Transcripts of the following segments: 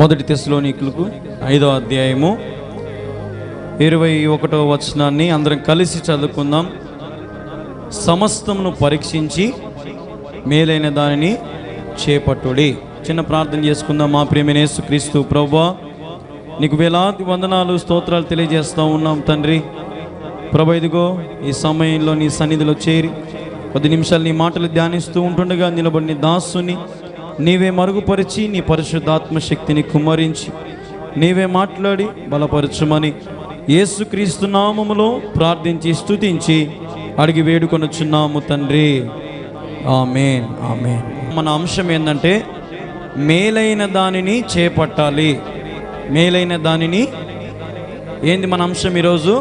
మొదటి తెస్సలోనికీయులకు 5వ అధ్యాయము 21వ వచనాన్ని అందరం కలిసి చదువుకుందాం. సమస్తమును పరీక్షించి మేలైన దానిని చేపట్టుడి. చిన్న ప్రార్థన చేసుకుందాం. మా ప్రియమైన యేసుక్రీస్తు ప్రభువా, నీకు వేలాది వందనాలు స్తోత్రాలు తెలియజేస్తూ ఉన్నాం తండ్రి. ప్రభు, ఇదిగో ఈ సమయంలో నీ సన్నిధిలో చేరి 10 నిమిషాలు నీ మాటలు ధ్యానిస్తూ ఉంటుండగా నిలబడిన దాసుని నీవే మరుగుపరిచి నీ పరిశుద్ధాత్మ శక్తిని కుమ్మరించి నీవే మాట్లాడి బలపరచుమని యేసుక్రీస్తు నామములో ప్రార్థించి స్తుతించి అడిగి వేడుకొనుచున్నాము తండ్రి. ఆమేన్, ఆమేన్. మన అంశం ఏంటంటే మేలైన దానిని చేపట్టాలి. మేలైన దానిని ఏంది మన అంశం ఈరోజు?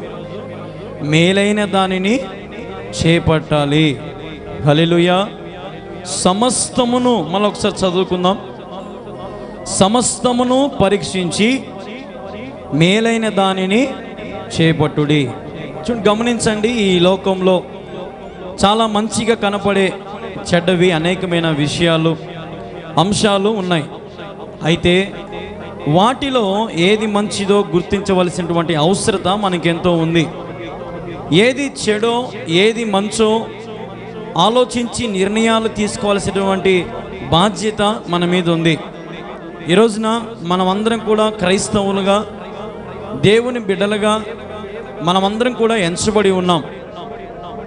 మేలైన దానిని చేపట్టాలి. హల్లెలూయా. సమస్తమును మళ్ళీ ఒకసారి చదువుకుందాం. సమస్తమును పరీక్షించి మేలైన దానిని చేపట్టుడి. చూడండి, గమనించండి, ఈ లోకంలో చాలా మంచిగా కనపడే చెడ్డవి అనేకమైన విషయాలు, అంశాలు ఉన్నాయి. అయితే వాటిలో ఏది మంచిదో గుర్తించవలసినటువంటి అవసరత మనకెంతో ఉంది. ఏది చెడో ఏది మంచో ఆలోచించి నిర్ణయాలు తీసుకోవాల్సినటువంటి బాధ్యత మన మీద ఉంది. ఈ రోజున మనమందరం కూడా క్రైస్తవులుగా, దేవుని బిడ్డలుగా మనమందరం కూడా ఎంచబడి ఉన్నాం.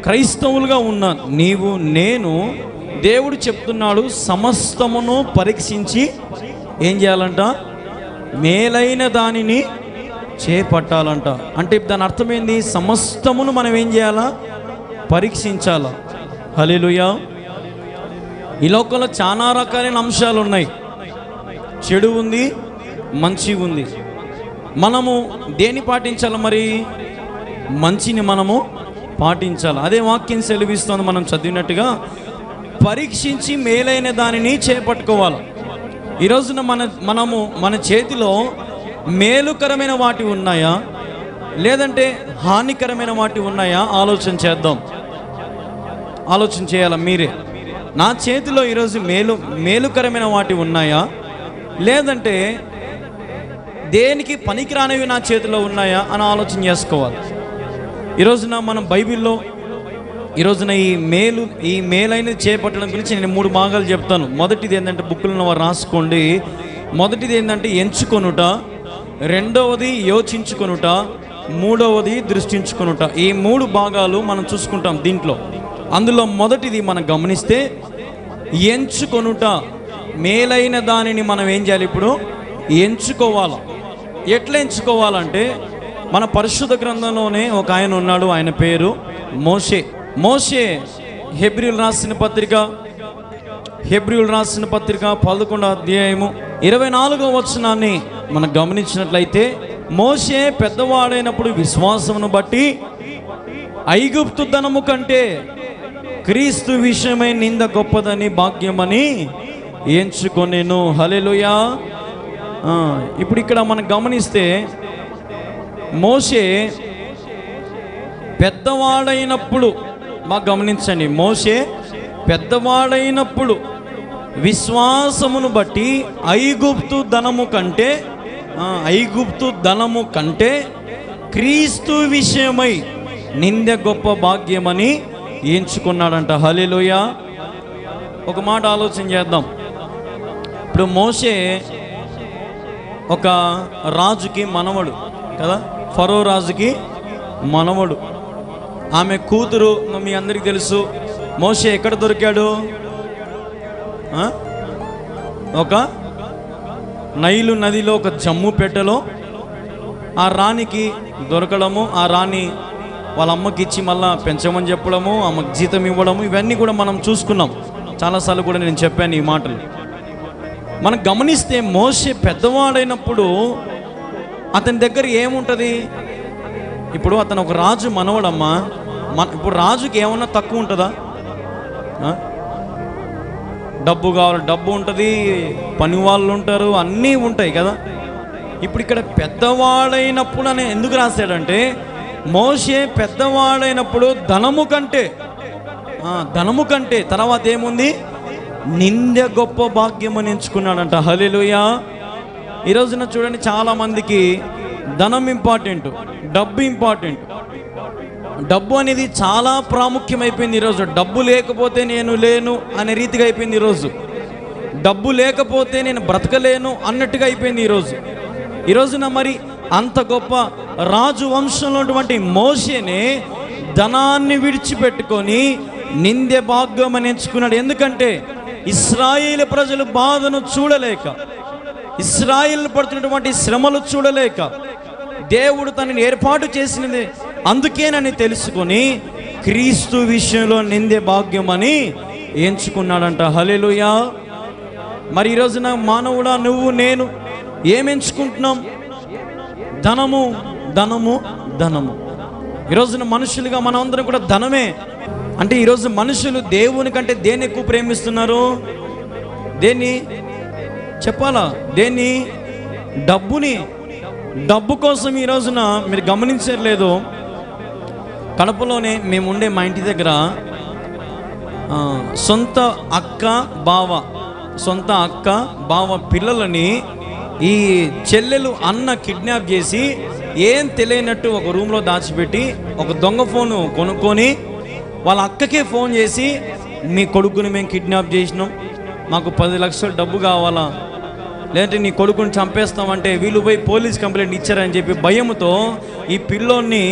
క్రైస్తవులుగా ఉన్న నీవు నేను, దేవుడు చెప్తున్నాడు సమస్తమును పరీక్షించి ఏం చేయాలంట? మేలైన దానిని చేపట్టాలంట. అంటే దాని అర్థమైంది, సమస్తమును మనం ఏం చేయాలా? పరీక్షించాలా. హల్లెలూయా. ఈ లోకంలో చాలా రకాలైన అంశాలు ఉన్నాయి. చెడు ఉంది, మంచి ఉంది. మనము దేన్ని పాటించాలి? మరి మంచిని మనము పాటించాలి. అదే వాక్యం సెలవిస్తుంది, మనం చదివినట్టుగా పరీక్షించి మేలైన దానిని చేపట్టుకోవాలి. ఈ రోజున మన చేతిలో మేలుకరమైన వాటి ఉన్నాయా లేదంటే హానికరమైన వాటి ఉన్నాయా? ఆలోచన చేద్దాం. ఆలోచన చేయాల మీరే. నా చేతిలో ఈరోజు మేలుకరమైన వాటి ఉన్నాయా లేదంటే దేనికి పనికిరానివి నా చేతిలో ఉన్నాయా అని ఆలోచన చేసుకోవాలి. ఈరోజున మనం బైబిల్లో ఈరోజున ఈ మేలైనది చేపట్టడం గురించి నేను 3 భాగాలు చెప్తాను. మొదటిది ఏంటంటే, బుక్కులను వారు రాసుకోండి. మొదటిది ఏంటంటే ఎంచుకొనుట, రెండవది యోచించుకొనుట, మూడవది దృష్టించుకొనుట. ఈ 3 భాగాలు మనం చూసుకుంటాం దీంట్లో. అందులో మొదటిది మనం గమనిస్తే ఎంచుకొనుట. మేలైన దానిని మనం ఏం చేయాలి? ఇప్పుడు ఎంచుకోవాలి. ఎట్లా ఎంచుకోవాలంటే, మన పరిశుద్ధ గ్రంథంలోనే ఒక ఆయన ఉన్నాడు, ఆయన పేరు మోషే. మోషే హెబ్రీయులు రాసిన పత్రిక 11వ అధ్యాయము 24వ వచనాన్ని మనం గమనించినట్లయితే, మోషే పెద్దవాడైనప్పుడు విశ్వాసమును బట్టి ఐగుప్తు ధనము కంటే క్రీస్తు విషయమై నింద గొప్పదని భాగ్యమని ఎంచుకొనేను. హల్లెలూయా. ఇప్పుడు ఇక్కడ మనం గమనిస్తే, మోషే పెద్దవాడైనప్పుడు, బాగా గమనించండి, మోషే పెద్దవాడైనప్పుడు విశ్వాసమును బట్టి ఐగుప్తు ధనము కంటే క్రీస్తు విషయమై నింద గొప్ప భాగ్యమని ఎంచుకున్నాడంట. హల్లెలూయా. ఒక మాట ఆలోచన చేద్దాం. ఇప్పుడు మోషే ఒక రాజుకి మనవడు కదా, ఫరో రాజుకి మనవడు. ఆమె కూతురు మీ అందరికీ తెలుసు. మోషే ఎక్కడ దొరికాడు? ఒక నైలు నదిలో ఒక జమ్ము పెట్టెలో ఆ రాణికి దొరకడము, ఆ రాణి వాళ్ళ అమ్మకి ఇచ్చి మళ్ళా పెంచమని చెప్పడము, అమ్మకి జీతం ఇవ్వడము, ఇవన్నీ కూడా మనం చూసుకున్నాం. చాలాసార్లు కూడా నేను చెప్పాను ఈ మాటలు. మనం గమనిస్తే మోషే పెద్దవాడైనప్పుడు అతని దగ్గర ఏముంటుంది? ఇప్పుడు అతను ఒక రాజు మనవడమ్మా. ఇప్పుడు రాజుకి ఏమన్నా తక్కువ ఉంటుందా? డబ్బు కావాలి, డబ్బు ఉంటుంది, పని వాళ్ళు ఉంటారు, అన్నీ ఉంటాయి కదా. ఇప్పుడు ఇక్కడ పెద్దవాడైనప్పుడు అని ఎందుకు రాశాడంటే, మోషే పెద్దవాడైనప్పుడు ధనము కంటే తర్వాత ఏముంది? నింద గొప్ప భాగ్యం అని ఎంచుకున్నాడంట. హల్లెలూయా. ఈ రోజున చూడండి, చాలామందికి ధనం ఇంపార్టెంట్, డబ్బు ఇంపార్టెంట్. డబ్బు అనేది చాలా ప్రాముఖ్యమైపోయింది ఈరోజు. డబ్బు లేకపోతే నేను లేను అనే రీతిగా అయిపోయింది ఈరోజు. డబ్బు లేకపోతే నేను బ్రతకలేను అన్నట్టుగా అయిపోయింది ఈరోజు. ఈ రోజున మరి అంత గొప్ప రాజు వంశంలో ఉన్నటువంటి మోషేనే ధనాన్ని విడిచిపెట్టుకొని నిందె భాగ్యం అని ఎంచుకున్నాడు. ఎందుకంటే ఇశ్రాయేలు ప్రజలు బాధను చూడలేక, ఇశ్రాయేలు పడుతున్నటువంటి శ్రమలు చూడలేక దేవుడు తనని ఏర్పాటు చేసినది అందుకేనని తెలుసుకొని క్రీస్తు విషయంలో నిందే భాగ్యం అని ఎంచుకున్నాడంట. హల్లెలూయా. మరి ఈ రోజున మానవుడా, నువ్వు నేను ఏం ఎంచుకుంటున్నాం? ధనము, ధనము, ధనము. ఈ రోజున మనుషులుగా మనం అందరం కూడా ధనమే. అంటే ఈరోజు మనుషులు దేవుని కంటే దేన్ని ఎక్కువ ప్రేమిస్తున్నారు? దేన్ని చెప్పాలా? దేన్ని? డబ్బుని. డబ్బు కోసం ఈ రోజున మీరు గమనించలేదు, కడపలోనే మేము ఉండే మా ఇంటి దగ్గర సొంత అక్క బావ పిల్లలని ఈ చెల్లెలు అన్న కిడ్నాప్ చేసి ఏం తెలియనట్టు ఒక రూమ్లో దాచిపెట్టి ఒక దొంగ ఫోను కొనుక్కొని వాళ్ళ అక్కకే ఫోన్ చేసి, మీ కొడుకుని మేము కిడ్నాప్ చేసినాం, మాకు 10 లక్షలు డబ్బు కావాలా, లేదంటే నీ కొడుకుని చంపేస్తామంటే వీళ్ళు పోయి పోలీస్ కంప్లైంట్ ఇచ్చారని చెప్పి భయంతో ఈ పిల్లోన్ని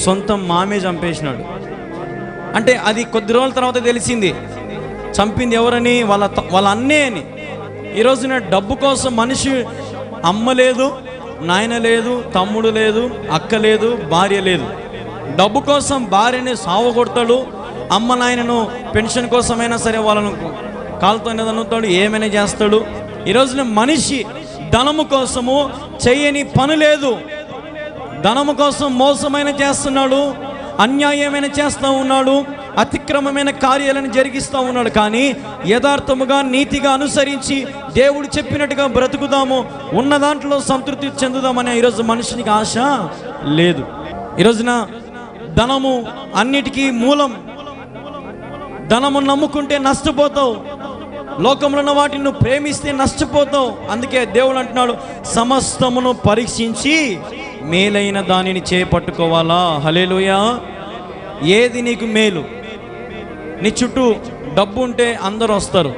సొంత మామే చంపేసినాడు. అంటే అది కొద్ది రోజుల తర్వాత తెలిసింది చంపింది ఎవరని, వాళ్ళ అన్నే అని. ఈరోజున డబ్బు కోసం మనిషి అమ్మ లేదు, నాయన లేదు, తమ్ముడు లేదు, అక్క లేదు, భార్య లేదు. డబ్బు కోసం భార్యని సావగొడతాడు, అమ్మ నాయనను పెన్షన్ కోసమైనా సరే వాళ్ళను కాలుతో తన్నుతాడు, ఏమైనా చేస్తాడు. ఈరోజున మనిషి ధనము కోసము చేయని పని లేదు. ధనము కోసం మోసమైన చేస్తున్నాడు, అన్యాయమైన చేస్తూ ఉన్నాడు, అతిక్రమమైన కార్యాలను జరిగిస్తూ ఉన్నాడు. కానీ యథార్థముగా నీతిగా అనుసరించి దేవుడు చెప్పినట్టుగా బ్రతుకుదాము, ఉన్న దాంట్లో సంతృప్తి చెందుదామనే ఈరోజు మనుషునికి ఆశ లేదు. ఈరోజున ధనము అన్నిటికీ మూలం. ధనము నమ్ముకుంటే నష్టపోతావు, లోకంలో ఉన్న వాటిని నువ్వు ప్రేమిస్తే నష్టపోతావు. అందుకే దేవుడు అంటున్నాడు, సమస్తమును పరీక్షించి మేలైన దానిని చేపట్టుకోవాలా. హల్లెలూయా. ఏది నీకు మేలు? నీ చుట్టూ డబ్బు ఉంటే అందరూ వస్తారు,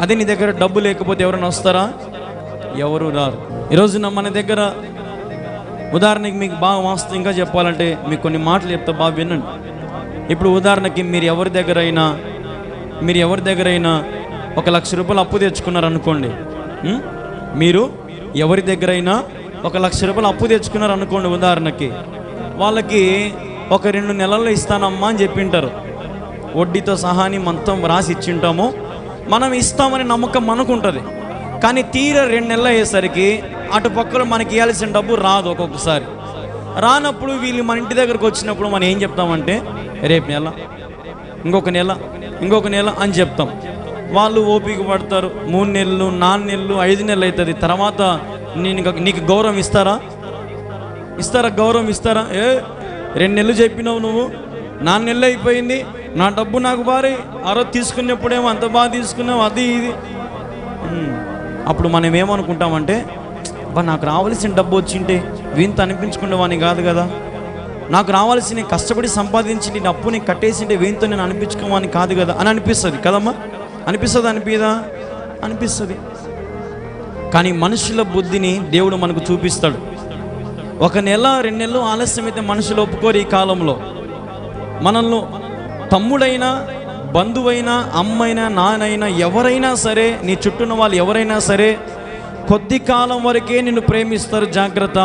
అదే నీ దగ్గర డబ్బు లేకపోతే ఎవరైనా వస్తారా? ఎవరు రారు. ఈరోజున మన దగ్గర ఉదాహరణకి మీకు బాగా వాస్తవంగా చెప్పాలంటే మీకు కొన్ని మాటలు చెప్తా, బాగా వినండి. ఇప్పుడు ఉదాహరణకి మీరు ఎవరి దగ్గరైనా 1 లక్ష రూపాయలు అప్పు తెచ్చుకున్నారు అనుకోండి. మీరు ఎవరి దగ్గరైనా 1 లక్ష రూపాయలు అప్పు తెచ్చుకున్నారు అనుకోండి. ఉదాహరణకి వాళ్ళకి ఒక 2 నెలల్లో ఇస్తానమ్మా అని చెప్పింటారు, వడ్డీతో సహాని మొత్తం రాసి ఇచ్చింటాము, మనం ఇస్తామని నమ్మకం మనకుంటుంది. కానీ తీరా 2 నెలలు అయ్యేసరికి అటు పక్కన మనకి ఇవ్వాల్సిన డబ్బు రాదు. ఒక్కొక్కసారి రానప్పుడు వీళ్ళు మన ఇంటి దగ్గరకు వచ్చినప్పుడు మనం ఏం చెప్తామంటే, రేపు నెల, ఇంకొక నెల అని చెప్తాం. వాళ్ళు ఓపిక పడతారు. 3 నెలలు, 4 నెలలు, 5 నెలలు అవుతుంది. తర్వాత నీకు గౌరవం ఇస్తారా? గౌరవం ఇస్తారా? 2 నెలలు చెప్పినావు నువ్వు, 4 నెలలు అయిపోయింది, నా డబ్బు నాకు భారీ, ఆ రోజు తీసుకున్నప్పుడేమో అంత బాగా తీసుకున్నావు, అది ఇది. అప్పుడు మనం ఏమనుకుంటామంటే, నాకు రావాల్సిన డబ్బు వచ్చింటే వీంత అనిపించుకునేవాని కాదు కదా, నాకు రావాల్సిన కష్టపడి సంపాదించి నేను అప్పుని కట్టేసింటే వీంతో నేను అనిపించుకోవాని కాదు కదా అని అనిపిస్తుంది కదమ్మా. అనిపిస్తుంది. కానీ మనుషుల బుద్ధిని దేవుడు మనకు చూపిస్తాడు. 1 నెల 2 నెలలు ఆలస్యమైతే మనుషులు ఒప్పుకోరు. ఈ కాలంలో మనల్ని తమ్ముడైనా, బంధువైనా, అమ్మైనా, నాన్నైనా, ఎవరైనా సరే, నీ చుట్టూన్న వాళ్ళు ఎవరైనా సరే కొద్ది కాలం వరకే నిన్ను ప్రేమిస్తారు. జాగ్రత్త.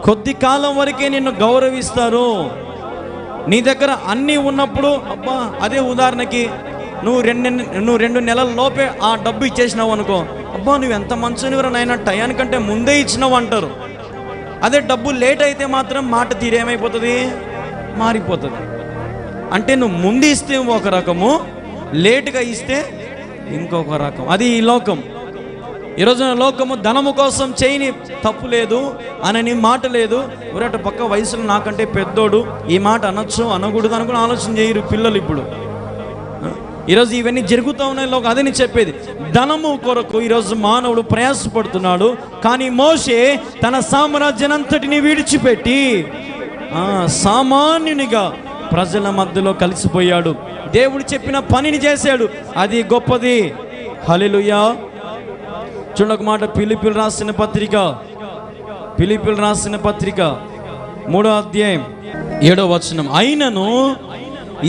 కొద్ది కాలం వరకే నిన్ను గౌరవిస్తారు. నీ దగ్గర అన్నీ ఉన్నప్పుడు, అబ్బా, అదే ఉదాహరణకి నువ్వు 2 నెలల లోపే ఆ డబ్బు ఇచ్చేసినావు అనుకో, అబ్బా నువ్వు ఎంత మంచినివరా నాయన, టయానికంటే ముందే ఇచ్చినావు అంటారు. అదే డబ్బు లేట్ అయితే మాత్రం మాట తీరేమైపోతుంది, మారిపోతుంది. అంటే నువ్వు ముందు ఇస్తే ఒక రకము, లేటుగా ఇస్తే ఇంకొక రకం. అది ఈ లోకం. ఈరోజున లోకము ధనము కోసం చేయని తప్పు లేదు అనని మాట లేదు. ఒరేట పక్క వయసులో నాకంటే పెద్దోడు, ఈ మాట అనొచ్చు అనకూడదు అనుకుని ఆలోచన చేయరు పిల్లలు. ఇప్పుడు ఈరోజు ఇవన్నీ జరుగుతూ ఉన్నాయి లోకం. అదే నేను చెప్పేది, ధనము కొరకు ఈరోజు మానవుడు ప్రయాసపడుతున్నాడు. కానీ మోషే తన సామ్రాజ్యాన్నంతటిని విడిచిపెట్టి సామాన్యునిగా ప్రజల మధ్యలో కలిసిపోయాడు. దేవుడు చెప్పిన పనిని చేశాడు, అది గొప్పది. హల్లెలూయా. చూడొక మాట, ఫిలిప్పీయులు రాసిన పత్రిక 3వ అధ్యాయం 7వ వచనం. అయినను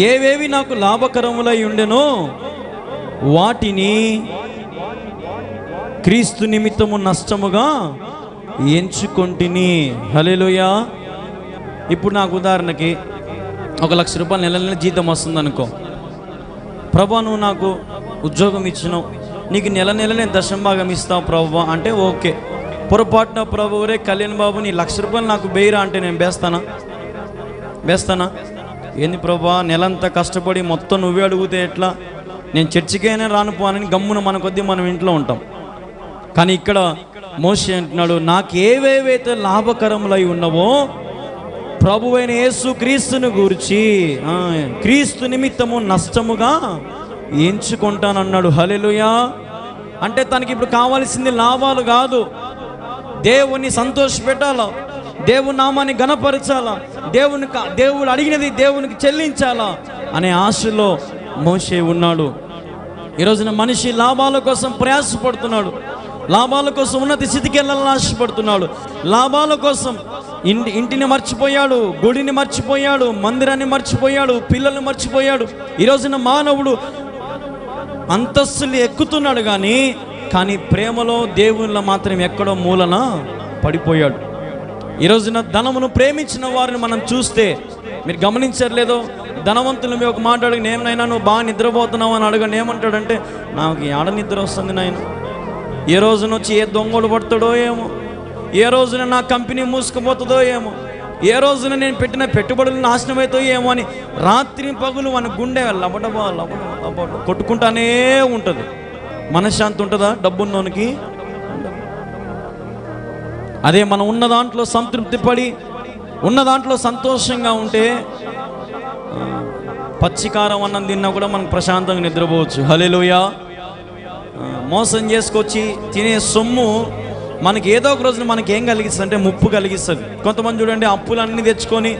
ఏవేవి నాకు లాభకరములై ఉండెనో వాటిని క్రీస్తు నిమిత్తము నష్టముగా ఎంచుకొంటిని. హల్లెలూయా. ఇప్పుడు నాకు ఉదాహరణకి 1,00,000 రూపాయలు నెల నెల జీతం వస్తుంది అనుకో. ప్రభా నువ్వు నాకు ఉద్యోగం ఇచ్చినావు, నీకు నెల నెల నేను దశంభాగం ఇస్తావు ప్రభా అంటే ఓకే. పొరపాటున ప్రభు రే కళ్యాణ్ బాబు నీ 1,00,000 రూపాయలు నాకు బేయిరా అంటే నేను వేస్తానా? ఏంది ప్రభా నెలంతా కష్టపడి మొత్తం నువ్వే అడిగితే ఎట్లా, నేను చర్చికైనా రానుపోనని గమ్మున మన కొద్దీ మనం ఇంట్లో ఉంటాం. కానీ ఇక్కడ మోషే అంటున్నాడు, నాకు ఏవేవైతే లాభకరములై ఉన్నవో ప్రభువైన యేసు క్రీస్తుని గూర్చి క్రీస్తు నిమిత్తము నష్టముగా ఎంచుకుంటానన్నాడు. హల్లెలూయా. అంటే తనకి ఇప్పుడు కావాల్సింది లాభాలు కాదు, దేవుణ్ణి సంతోషపెట్టాలా, దేవుని నామాన్ని ఘనపరచాలా, దేవుడు అడిగినది దేవునికి చెల్లించాలా అనే ఆశలో మోషే ఉన్నాడు. ఈరోజున మనిషి లాభాల కోసం ప్రయాసపడుతున్నాడు, లాభాల కోసం ఉన్నత స్థితికి వెళ్ళాలని ఆశపడుతున్నాడు, లాభాల కోసం ఇంటిని మర్చిపోయాడు, గుడిని మర్చిపోయాడు, మందిరాన్ని మర్చిపోయాడు, పిల్లల్ని మర్చిపోయాడు. ఈరోజున మానవుడు అంతస్తులు ఎక్కుతున్నాడు కానీ ప్రేమలో దేవునిలో మాత్రం ఎక్కడో మూలన పడిపోయాడు. ఈరోజున ధనమును ప్రేమించిన వారిని మనం చూస్తే, మీరు గమనించారు లేదో, ధనవంతులు మీ ఒక మాట అడిగిన, ఏమైనా నువ్వు బాగా నిద్రపోతున్నావు అని అడగండి, ఏమంటాడంటే నాకు ఏడ నిద్ర వస్తుంది నాయన, ఏ రోజున వచ్చి ఏ దొంగలు పడతాడో ఏమో, ఏ రోజున నా కంపెనీ మూసుకుపోతుందో ఏమో, ఏ రోజున నేను పెట్టిన పెట్టుబడులు నాశనం అవుతాయో ఏమో అని రాత్రి పగులు మన గుండె లబడబా కొట్టుకుంటానే ఉంటుంది. మనశ్శాంతి ఉంటుందా డబ్బున్నోనికి? అదే మనం ఉన్న దాంట్లో సంతృప్తి పడి ఉన్న దాంట్లో సంతోషంగా ఉంటే పచ్చికారం అన్నం తిన్నా కూడా మనకు ప్రశాంతంగా నిద్రపోవచ్చు. హల్లెలూయా. మోసం చేసుకొచ్చి తినే సొమ్ము మనకి ఏదో ఒక రోజున మనకి ఏం కలిగిస్తుంది అంటే ముప్పు కలిగిస్తుంది. కొంతమంది చూడండి, అప్పులు అన్నీ తెచ్చుకొని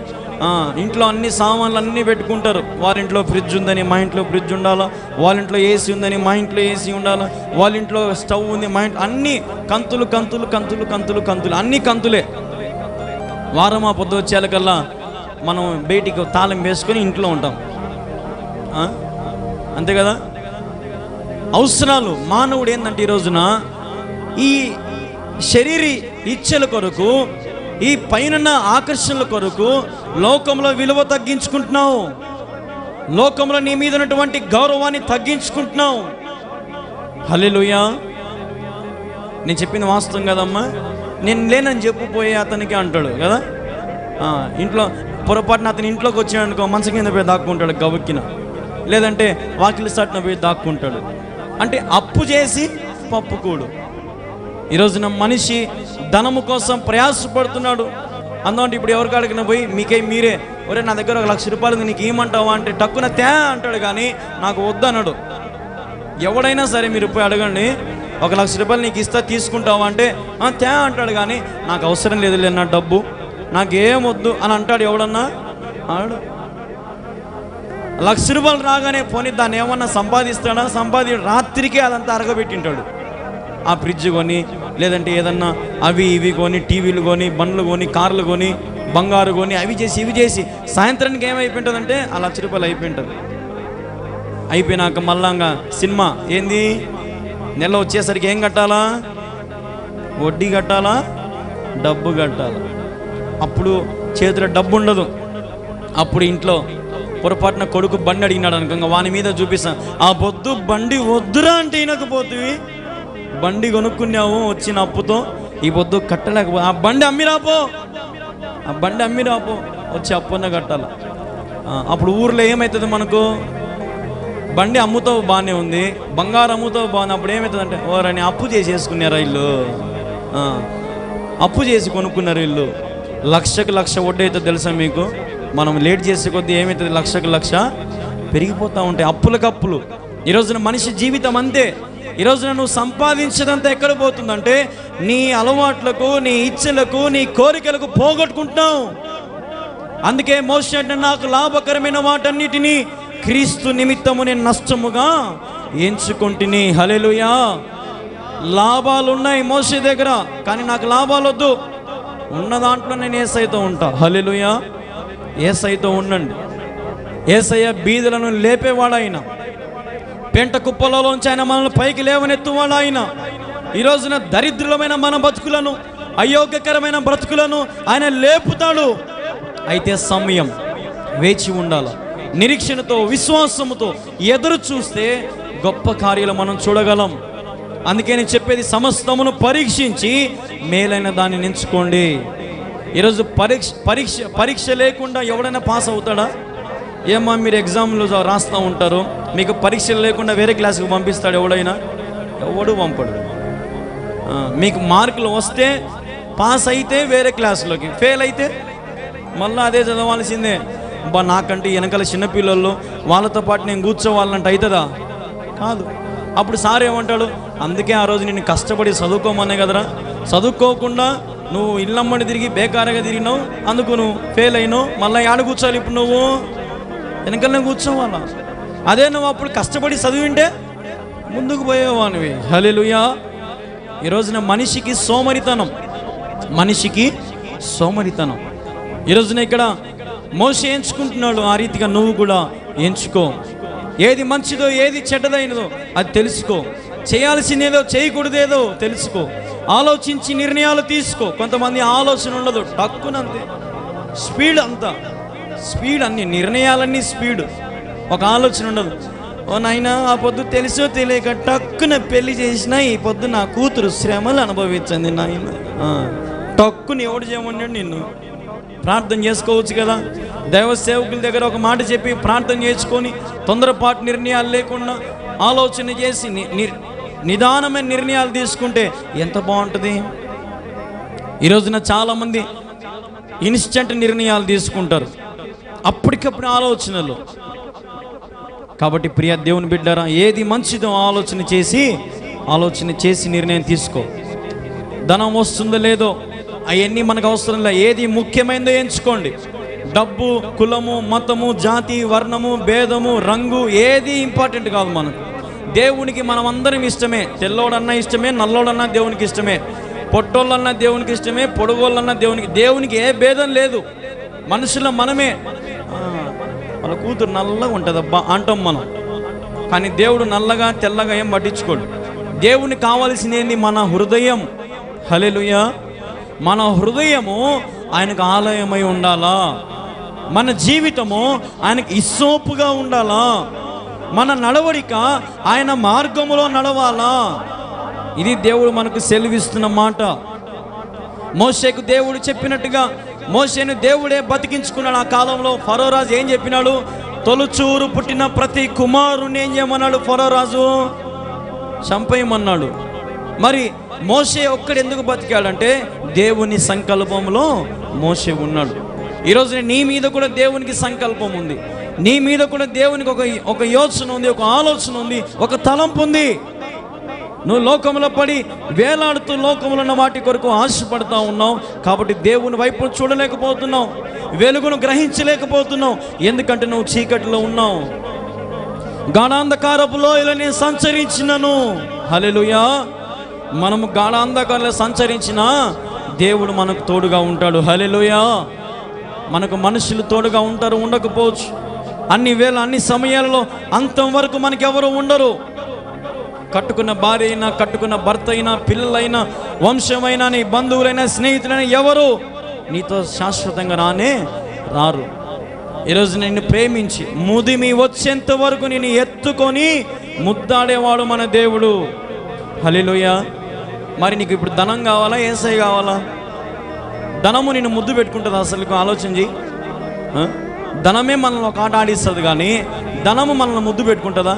ఇంట్లో అన్ని సామాన్లు అన్నీ పెట్టుకుంటారు. వారింట్లో ఫ్రిడ్జ్ ఉందని మా ఇంట్లో ఫ్రిడ్జ్ ఉండాలా, వాళ్ళ ఇంట్లో ఏసీ ఉందని మా ఇంట్లో ఏసీ ఉండాలా, వాళ్ళ ఇంట్లో స్టవ్ ఉంది మా ఇంట్లో, అన్నీ కంతులు కంతులు కంతులు కంతులు కంతులు అన్నీ కంతులే. వారమా పొద్దు వచ్చేకల్లా మనం బయటికి తాళం వేసుకొని ఇంట్లో ఉంటాం, అంతే కదా. అవసరాలు మానవుడు ఏంటంటే ఈ రోజున ఈ శరీరీ ఇచ్చల కొరకు, ఈ పైన ఆకర్షణల కొరకు లోకంలో విలువ తగ్గించుకుంటున్నావు, లోకంలో నీ మీద ఉన్నటువంటి గౌరవాన్ని తగ్గించుకుంటున్నావు. హల్లెలూయా. నేను చెప్పింది వాస్తవం కదమ్మా. నేను లేనని చెప్పిపోయే అతనికి అంటాడు కదా, ఇంట్లో పొరపాటున అతని ఇంట్లోకి వచ్చాడనుకో, మంచం కింద పోయి దాక్కుంటాడు గబుక్కిన, లేదంటే వాకిలి సట్న పోయి దాక్కుంటాడు. అంటే అప్పు చేసి పప్పుకూడు. ఈరోజున మనిషి ధనము కోసం ప్రయాసపడుతున్నాడు. అందుకంటే ఇప్పుడు ఎవరికి అడిగిన పోయి మీరే ఒరే నా దగ్గర 1,00,000 రూపాయలు నీకు ఏమంటావా అంటే టక్కున తే అంటాడు, కానీ నాకు వద్దన్నాడు. ఎవడైనా సరే మీరు పోయి అడగండి, 1,00,000 రూపాయలు నీకు ఇస్తా తీసుకుంటావా అంటే తే అంటాడు, కానీ నాకు అవసరం లేదు నా డబ్బు, నాకేం వద్దు అని అంటాడు. ఎవడన్నా ఆడు 1,00,000 రూపాయలు రాగానే పోనీ దాన్ని ఏమన్నా సంపాదిస్తాడా? రాత్రికే అదంతా అరగబెట్టింటాడు. ఆ ఫ్రిడ్జ్ కొని, లేదంటే ఏదన్నా అవి ఇవి కొని, టీవీలు కొని, బండ్లు కొని, కార్లు కొని, బంగారు కొని, అవి చేసి ఇవి చేసి సాయంత్రానికి ఏమైపోయింటుందంటే ఆ 1,00,000 రూపాయలు అయిపోయింటుంది. అయిపోయినాక మళ్ళా సినిమా ఏంది, నెల వచ్చేసరికి ఏం కట్టాలా? వడ్డీ కట్టాలా, డబ్బు కట్టాలా. అప్పుడు చేతిలో డబ్బు ఉండదు. అప్పుడు ఇంట్లో పొరపాటున కొడుకు బండి అడిగినాడు అనుకో, వాని మీద చూపిస్తాను, ఆ పొద్దు బండి వద్దురా అంటే వినకపోతుంది, బండి కొనుక్కున్నావు వచ్చిన అప్పుతో, ఈ పొద్దు కట్టలేకపో, ఆ బండి అమ్మి రాపో వచ్చి అప్పున్న కట్టాల. అప్పుడు ఊర్లో ఏమవుతుంది, మనకు బండి అమ్ముతావు బాగానే ఉంది, బంగారం అమ్ముతావు బాగుంది, అప్పుడు ఏమవుతుంది అంటే ఓరని అప్పు చేసి వేసుకున్నారా ఇల్లు, అప్పు చేసి కొనుక్కున్నారు ఇల్లు. 1,00,000 వడ్డీ అవుతుంది తెలుసా మీకు? మనం లేట్ చేసే కొద్దీ ఏమవుతుంది, 1,00,000 పెరిగిపోతూ ఉంటాయి. అప్పులకు అప్పులు. ఈ రోజున మనిషి జీవితం అంతే. ఈ రోజున నువ్వు సంపాదించదంతా ఎక్కడ పోతుందంటే నీ అలవాట్లకు, నీ ఇచ్చలకు, నీ కోరికలకు పోగొట్టుకుంటున్నావు. అందుకే మోషే అంటే నాకు లాభకరమైన వాటన్నిటినీ క్రీస్తు నిమిత్తము నేను నష్టముగా ఎంచుకుంటుని. హల్లెలూయా. లాభాలు ఉన్నాయి మోషే దగ్గర, కానీ నాకు లాభాలు వద్దు, ఉన్న దాంట్లో నేను యేసయ్యతో ఉంటా. హల్లెలూయా. యేసయ్యతో ఉండండి. యేసయ్య బీదలను లేపేవాడు ఆయన. పెంట కుప్పలలోంచి ఆయన మనల్ని పైకి లేవనెత్తువాడు ఆయన. ఈ రోజున దరిద్రులమైన మన బ్రతుకులను, అయోగ్యకరమైన బ్రతుకులను ఆయన లేపుతాడు. అయితే సమయం వేచి ఉండాలి. నిరీక్షణతో, విశ్వాసముతో ఎదురు చూస్తే గొప్ప కార్యాలు మనం చూడగలం. అందుకే నేను చెప్పేది, సమస్తమును పరీక్షించి మేలైన దాన్ని ఎంచుకోండి. ఈరోజు పరీక్ష లేకుండా ఎవడైనా పాస్ అవుతాడా? ఏమా మీరు ఎగ్జామ్లు రాస్తూ ఉంటారు, మీకు పరీక్షలు లేకుండా వేరే క్లాసుకు పంపిస్తాడు ఎవడైనా? ఎవడు పంపడు. మీకు మార్కులు వస్తే పాస్ అయితే వేరే క్లాసులోకి, ఫెయిల్ అయితే మళ్ళీ అదే చదవాల్సిందే. బా నాకంటే వెనకాల చిన్నపిల్లలు వాళ్ళతో పాటు నేను కూర్చోవాలంటే అవుతుందా? కాదు. అప్పుడు సార్ ఏమంటాడు, అందుకే ఆ రోజు నేను కష్టపడి చదువుకోమనే కదరా, చదువుకోకుండా నువ్వు ఇల్లమ్మని తిరిగి బేకారగా తిరిగినావు, అందుకు నువ్వు ఫెయిల్ అయినావు, మళ్ళీ ఆడ కూర్చోవాలి. ఇప్పుడు నువ్వు వెనకాలనే కూర్చోవాలా? అదే నువ్వు అప్పుడు కష్టపడి చదివింటే ముందుకు పోయేవానివి. హల్లెలూయా. ఈ రోజున మనిషికి సోమరితనం. ఈ రోజున ఇక్కడ మోషే ఎంచుకుంటున్నాడు, ఆ రీతిగా నువ్వు కూడా ఎంచుకో. ఏది మంచిదో, ఏది చెడ్డదైనదో అది తెలుసుకో. చేయాల్సిందేదో, చేయకూడదేదో తెలుసుకో. ఆలోచించి నిర్ణయాలు తీసుకో. కొంతమంది ఆలోచన ఉండదు, టక్కునంతే స్పీడ్ అన్ని నిర్ణయాలన్నీ స్పీడ్, ఒక ఆలోచన ఉండదు. ఓ నాయనా, ఆ పొద్దు తెలుసో తెలియక టక్కున పెళ్లి చేసినా ఈ పొద్దు నా కూతురు శ్రమలు అనుభవించింది నాయన. టక్కుని ఎవడు చేయమన్నాడు నిన్ను? ప్రార్థన చేసుకోవచ్చు కదా. దైవ సేవకుల దగ్గర ఒక మాట చెప్పి ప్రార్థన చేసుకొని తొందరపాటు నిర్ణయాలు లేకుండా ఆలోచన చేసి నిదానమైన నిర్ణయాలు తీసుకుంటే ఎంత బాగుంటుంది. ఈ రోజున చాలామంది ఇన్స్టెంట్ నిర్ణయాలు తీసుకుంటారు, అప్పటికప్పుడు ఆలోచనలు. కాబట్టి ప్రియ దేవుని బిడ్డారా, ఏది మంచిదో ఆలోచన చేసి నిర్ణయం తీసుకో. ధనం వస్తుందో లేదో అవన్నీ మనకు అవసరం లేదు. ఏది ముఖ్యమైనదో ఎంచుకోండి. డబ్బు, కులము, మతము, జాతి, వర్ణము, భేదము, రంగు ఏది ఇంపార్టెంట్ కాదు మనకు. దేవునికి మనం అందరం ఇష్టమే. తెల్లోడన్నా ఇష్టమే, నల్లోడన్నా దేవునికి ఇష్టమే, పొట్టోళ్ళన్నా దేవునికి ఇష్టమే, పొడుగోళ్ళన్నా దేవునికి ఏ భేదం లేదు. మనుషుల మనమే వాళ్ళ కూతురు నల్లగా ఉంటుంది అబ్బా అంటాం మనం, కానీ దేవుడు నల్లగా తెల్లగా ఏం పట్టించుకోడు. దేవునికి కావాల్సింది ఏంది? మన హృదయం. హల్లెలూయా. మన హృదయము ఆయనకు ఆలయమై ఉండాలా. మన జీవితము ఆయనకు ఇస్సోపుగా ఉండాలా. మన నడవడిక ఆయన మార్గములో నడవాలా. ఇది దేవుడు మనకు సెలవిస్తున్న మాట. మోషేకు దేవుడు చెప్పినట్టుగా మోషేను దేవుడే బతికించుకున్నాడు. ఆ కాలంలో ఫరో రాజు ఏం చెప్పినాడు? తొలుచూరు పుట్టిన ప్రతి కుమారుని ఏం చేయమన్నాడు? ఫరో రాజు చంపేయమన్నాడు. మరి మోషే ఒక్కడు ఎందుకు బతికాడంటే దేవుని సంకల్పంలో మోషే ఉన్నాడు. ఈరోజు నీ మీద కూడా దేవునికి సంకల్పం ఉంది. నీ మీద కూడా దేవునికి ఒక యోచన ఉంది, ఒక ఆలోచన ఉంది, ఒక తలంపు ఉంది. నువ్వు లోకంలో పడి వేలాడుతూ లోకంలో ఉన్న వాటి కొరకు ఆశపడతా ఉన్నావు. కాబట్టి దేవుని వైపు చూడలేకపోతున్నావు, వెలుగును గ్రహించలేకపోతున్నావు. ఎందుకంటే నువ్వు చీకటిలో ఉన్నావు. గాఢాంధకారపులో ఇలా నేను సంచరించినను. హల్లెలూయా. మనము గాఢాంధకారంలో సంచరించినా దేవుడు మనకు తోడుగా ఉంటాడు. హల్లెలూయా. మనకు మనుషులు తోడుగా ఉంటారు, ఉండకపోవచ్చు. అన్ని వేళ అన్ని సమయాలలో అంతం వరకు మనకెవరు ఉండరు. కట్టుకున్న భార్య అయినా, కట్టుకున్న భర్త అయినా, పిల్లలైనా, వంశమైనా, నీ బంధువులైనా, స్నేహితులైనా ఎవరు నీతో శాశ్వతంగా రారు. ఈరోజు నిన్ను ప్రేమించి ముదిమి వచ్చేంత వరకు నిన్ను ఎత్తుకొని ముద్దాడేవాడు మన దేవుడు. హల్లెలూయా. మరి నీకు ఇప్పుడు ధనం కావాలా, యేసయ్య కావాలా? ధనము నిన్ను ముద్దు పెట్టుకుంటుంది. అసలు ఆలోచన చెయ్యి. ధనమే మనల్ని ఒక ఆట ఆడిస్తుంది, కానీ ధనము మనల్ని ముద్దు పెట్టుకుంటుందా?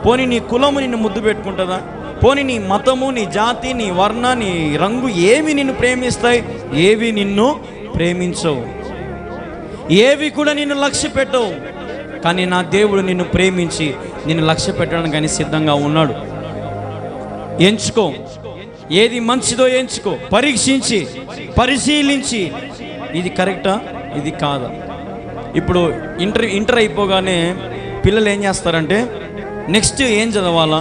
పోనీ నీ కులము నిన్ను ముద్దు పెట్టుకుంటుందా? పోనీ నీ మతము, నీ జాతి, నీ వర్ణ, నీ రంగు ఏవి నిన్ను ప్రేమిస్తాయి? ఏవి నిన్ను ప్రేమించవు, ఏవి కూడా నిన్ను లక్ష్య పెట్టవు. కానీ నా దేవుడు నిన్ను ప్రేమించి నేను లక్ష్య పెట్టడానికి ఆయన సిద్ధంగా ఉన్నాడు. ఎంచుకో, ఏది మంచిదో ఎంచుకో, పరీక్షించి పరిశీలించి ఇది కరెక్టా ఇది కాదా. ఇప్పుడు ఇంటర్ అయిపోగానే పిల్లలు ఏం చేస్తారంటే నెక్స్ట్ ఏం చదవాలా,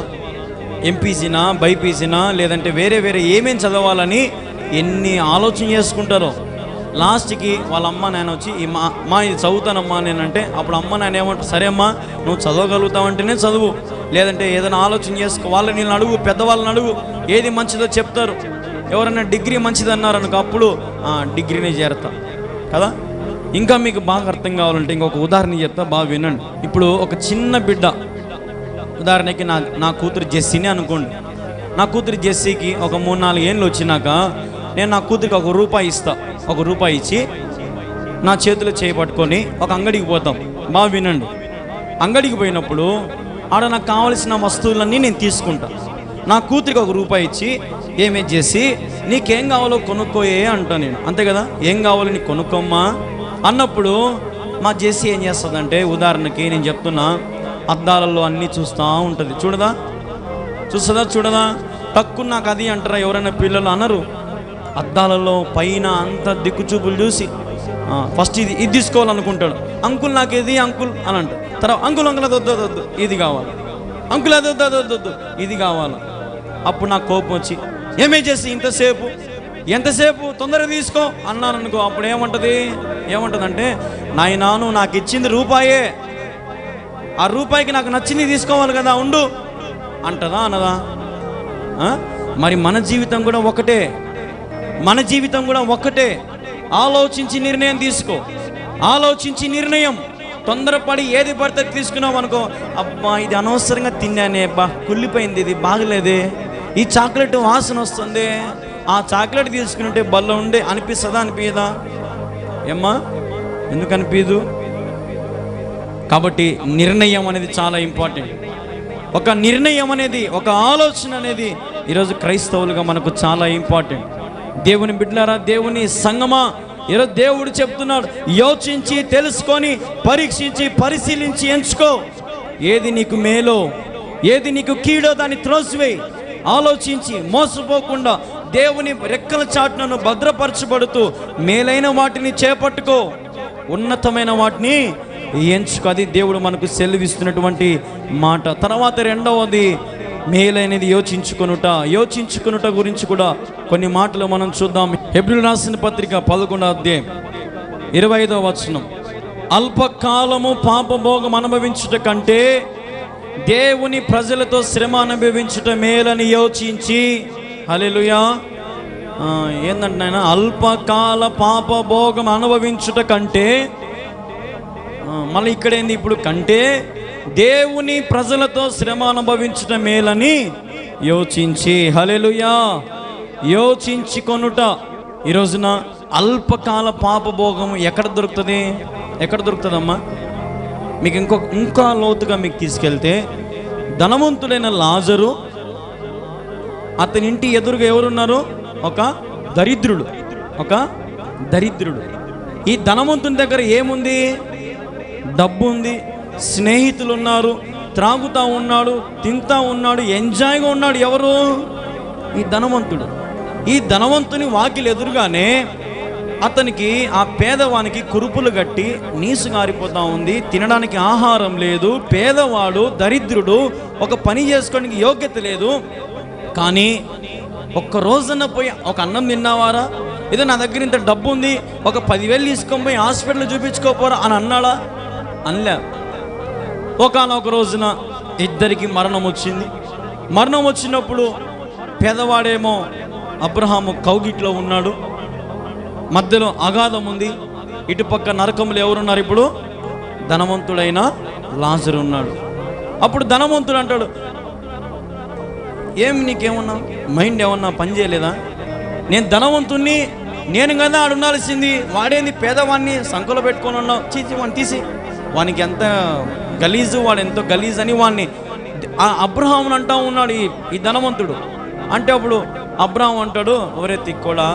ఎంపీసీనా బైపీసీనా లేదంటే వేరే ఏమేం చదవాలని ఎన్ని ఆలోచన చేసుకుంటారో. లాస్ట్కి వాళ్ళ అమ్మ నాయన వచ్చి మా ఇది చదువుతానమ్మా నేనంటే అప్పుడు అమ్మ నాయన ఏమంటారు, సరే అమ్మా నువ్వు చదవగలుగుతావంటేనే చదువు, లేదంటే ఏదైనా ఆలోచన చేసుకో, వాళ్ళని నేను అడుగు, పెద్దవాళ్ళని అడుగు, ఏది మంచిదో చెప్తారు. ఎవరైనా డిగ్రీ మంచిది అన్నారనుకో అప్పుడు డిగ్రీనే చేరతా కదా. ఇంకా మీకు బాగా అర్థం కావాలంటే ఇంకొక ఉదాహరణ చెప్తా, బాగా వినండి. ఇప్పుడు ఒక చిన్న బిడ్డ, ఉదాహరణకి నా కూతురు జెస్సీని అనుకోండి. నా కూతురు జెస్సీకి ఒక 3-4 ఏళ్ళు వచ్చినాక నేను నా కూతురికి ₹1 ఇస్తా. ₹1 ఇచ్చి నా చేతిలో చేయబట్టుకొని ఒక అంగడికి పోతాం. బాగా వినండి. అంగడికి పోయినప్పుడు ఆడ నాకు కావలసిన వస్తువులన్నీ నేను తీసుకుంటా. నా కూతురికి ₹1 ఇచ్చి ఏమేం చేసి నీకేం కావాలో కొనుక్కోయే అంటా నేను, అంతే కదా. ఏం కావాలో నీకు కొనుక్కోమ్మా అన్నప్పుడు మా జెస్సీ ఏం చేస్తుందంటే, ఉదాహరణకి నేను చెప్తున్నా, అద్దాలలో అన్నీ చూస్తూ ఉంటుంది. చూస్తుందా తక్కువ నాకు అది అంటారా ఎవరైనా పిల్లలు? అనరు. అద్దాలలో పైన అంత దిక్కుచూపులు చూసి ఫస్ట్ ఇది తీసుకోవాలనుకుంటాడు. అంకుల్ నాకు ఇది అంకుల్ అని అంట. తర్వాత అంకుల్ వద్దు ఇది కావాలి, అంకుల్ వద్దు ఇది కావాలి. అప్పుడు నాకు కోపం వచ్చి ఏమేం చేసి ఎంతసేపు తొందరగా తీసుకో అన్నాను అనుకో. అప్పుడు ఏమంటదంటే నాయనా నువ్వు నాకు ఇచ్చింది ₹1, ఆ ₹1కి నాకు నచ్చింది తీసుకోవాలి కదా, ఉండు అంటదా అనదా? మరి మన జీవితం కూడా ఒకటే. ఆలోచించి నిర్ణయం తీసుకో. తొందరపడి ఏది పడితే తీసుకున్నావు అనుకో, అబ్బా ఇది అనవసరంగా తిన్నానే, కుళ్ళిపోయింది, ఇది బాగలేదే, ఈ చాక్లెట్ వాసన వస్తుంది, ఆ చాక్లెట్ తీసుకున్నట్టే బల్ల ఉండే అనిపిస్తుందా అనిపించదా? ఏమ్మా ఎందుకు అనిపించదు? కాబట్టి నిర్ణయం అనేది చాలా ఇంపార్టెంట్. ఒక నిర్ణయం అనేది, ఒక ఆలోచన అనేది ఈరోజు క్రైస్తవులుగా మనకు చాలా ఇంపార్టెంట్. దేవుని బిడ్డలారా, దేవుని సంగమా, ఈరోజు దేవుడు చెప్తున్నాడు, యోచించి తెలుసుకొని పరీక్షించి పరిశీలించి ఎంచుకో. ఏది నీకు మేలో ఏది నీకు కీడో దాన్ని త్రోసివేయి. ఆలోచించి మోసపోకుండా దేవుని రెక్కల చాటును భద్రపరచబడుతూ మేలైన వాటిని చేపట్టుకో, ఉన్నతమైన వాటిని ఎంచుకో. అది దేవుడు మనకు సెలవిస్తున్నటువంటి మాట. తర్వాత రెండవది మేలైనది యోచించుకొనుట గురించి కూడా కొన్ని మాటలు మనం చూద్దాం. హెబ్రీయులకు రాసిన పత్రిక 11వ అధ్యాయం 25వ వచనం, అల్పకాలము పాపభోగం అనుభవించుట కంటే దేవుని ప్రజలతో శ్రమ అనుభవించుట మేలని యోచించి. హల్లెలూయా. ఏందంటే ఆయన అల్పకాల పాపభోగం అనుభవించుట కంటే, మళ్ళీ ఇక్కడేంది ఇప్పుడు కంటే దేవుని ప్రజలతో శ్రమ అనుభవించుట మేలని యోచించి. హల్లెలూయా. యోచించుకొనుట. ఈ రోజున అల్పకాల పాపభోగం ఎక్కడ దొరుకుతుందమ్మా? మీకు ఇంకా లోతుగా మీకు తీసుకెళ్తే, ధనవంతుడైన లాజరు, అతని ఇంటి ఎదురుగా ఎవరున్నారు? ఒక దరిద్రుడు. ఈ ధనవంతుని దగ్గర ఏముంది? డబ్బు ఉంది, స్నేహితులు ఉన్నారు, త్రాగుతూ ఉన్నాడు, తింటా ఉన్నాడు, ఎంజాయ్గా ఉన్నాడు. ఎవరు? ఈ ధనవంతుడు. ఈ ధనవంతుని వాకిలి ఎదురుగానే అతనికి, ఆ పేదవానికి కురుపులు గట్టి నీసు గారిపోతూ ఉంది, తినడానికి ఆహారం లేదు, పేదవాడు, దరిద్రుడు, ఒక పని చేసుకోవడానికి యోగ్యత లేదు. కానీ ఒక్క రోజున పోయి ఒక అన్నం తిన్నావారా? ఏదో నా దగ్గర ఇంత డబ్బు ఉంది, ఒక 10,000 తీసుకొని పోయి హాస్పిటల్ చూపించుకోపోరా అని అన్నాడా? అనలే. ఒకానొక రోజున ఇద్దరికి మరణం వచ్చినప్పుడు పేదవాడేమో అబ్రహాము కౌగిట్లో ఉన్నాడు, మధ్యలో అగాధం ఉంది, ఇటుపక్క నరకములు ఎవరున్నారు? ఇప్పుడు ధనవంతుడైన లాజరు ఉన్నాడు. అప్పుడు ధనవంతుడు అంటాడు, నీకేమన్నా మైండ్ ఏమన్నా పని చేయలేదా? నేను ధనవంతుణ్ణి, నేను కదా ఆడు ఉండాల్సింది, వాడేంది పేదవాడిని సంకలో పెట్టుకొని ఉన్నావు, వాడిని తీసి, వానికి ఎంత గలీజు, వాడు ఎంతో గలీజ్ అని వాడిని అబ్రహాముని అంటా ఉన్నాడు ఈ ధనవంతుడు. అంటే అప్పుడు అబ్రహాం అంటాడు, ఒరే తిక్కోడా,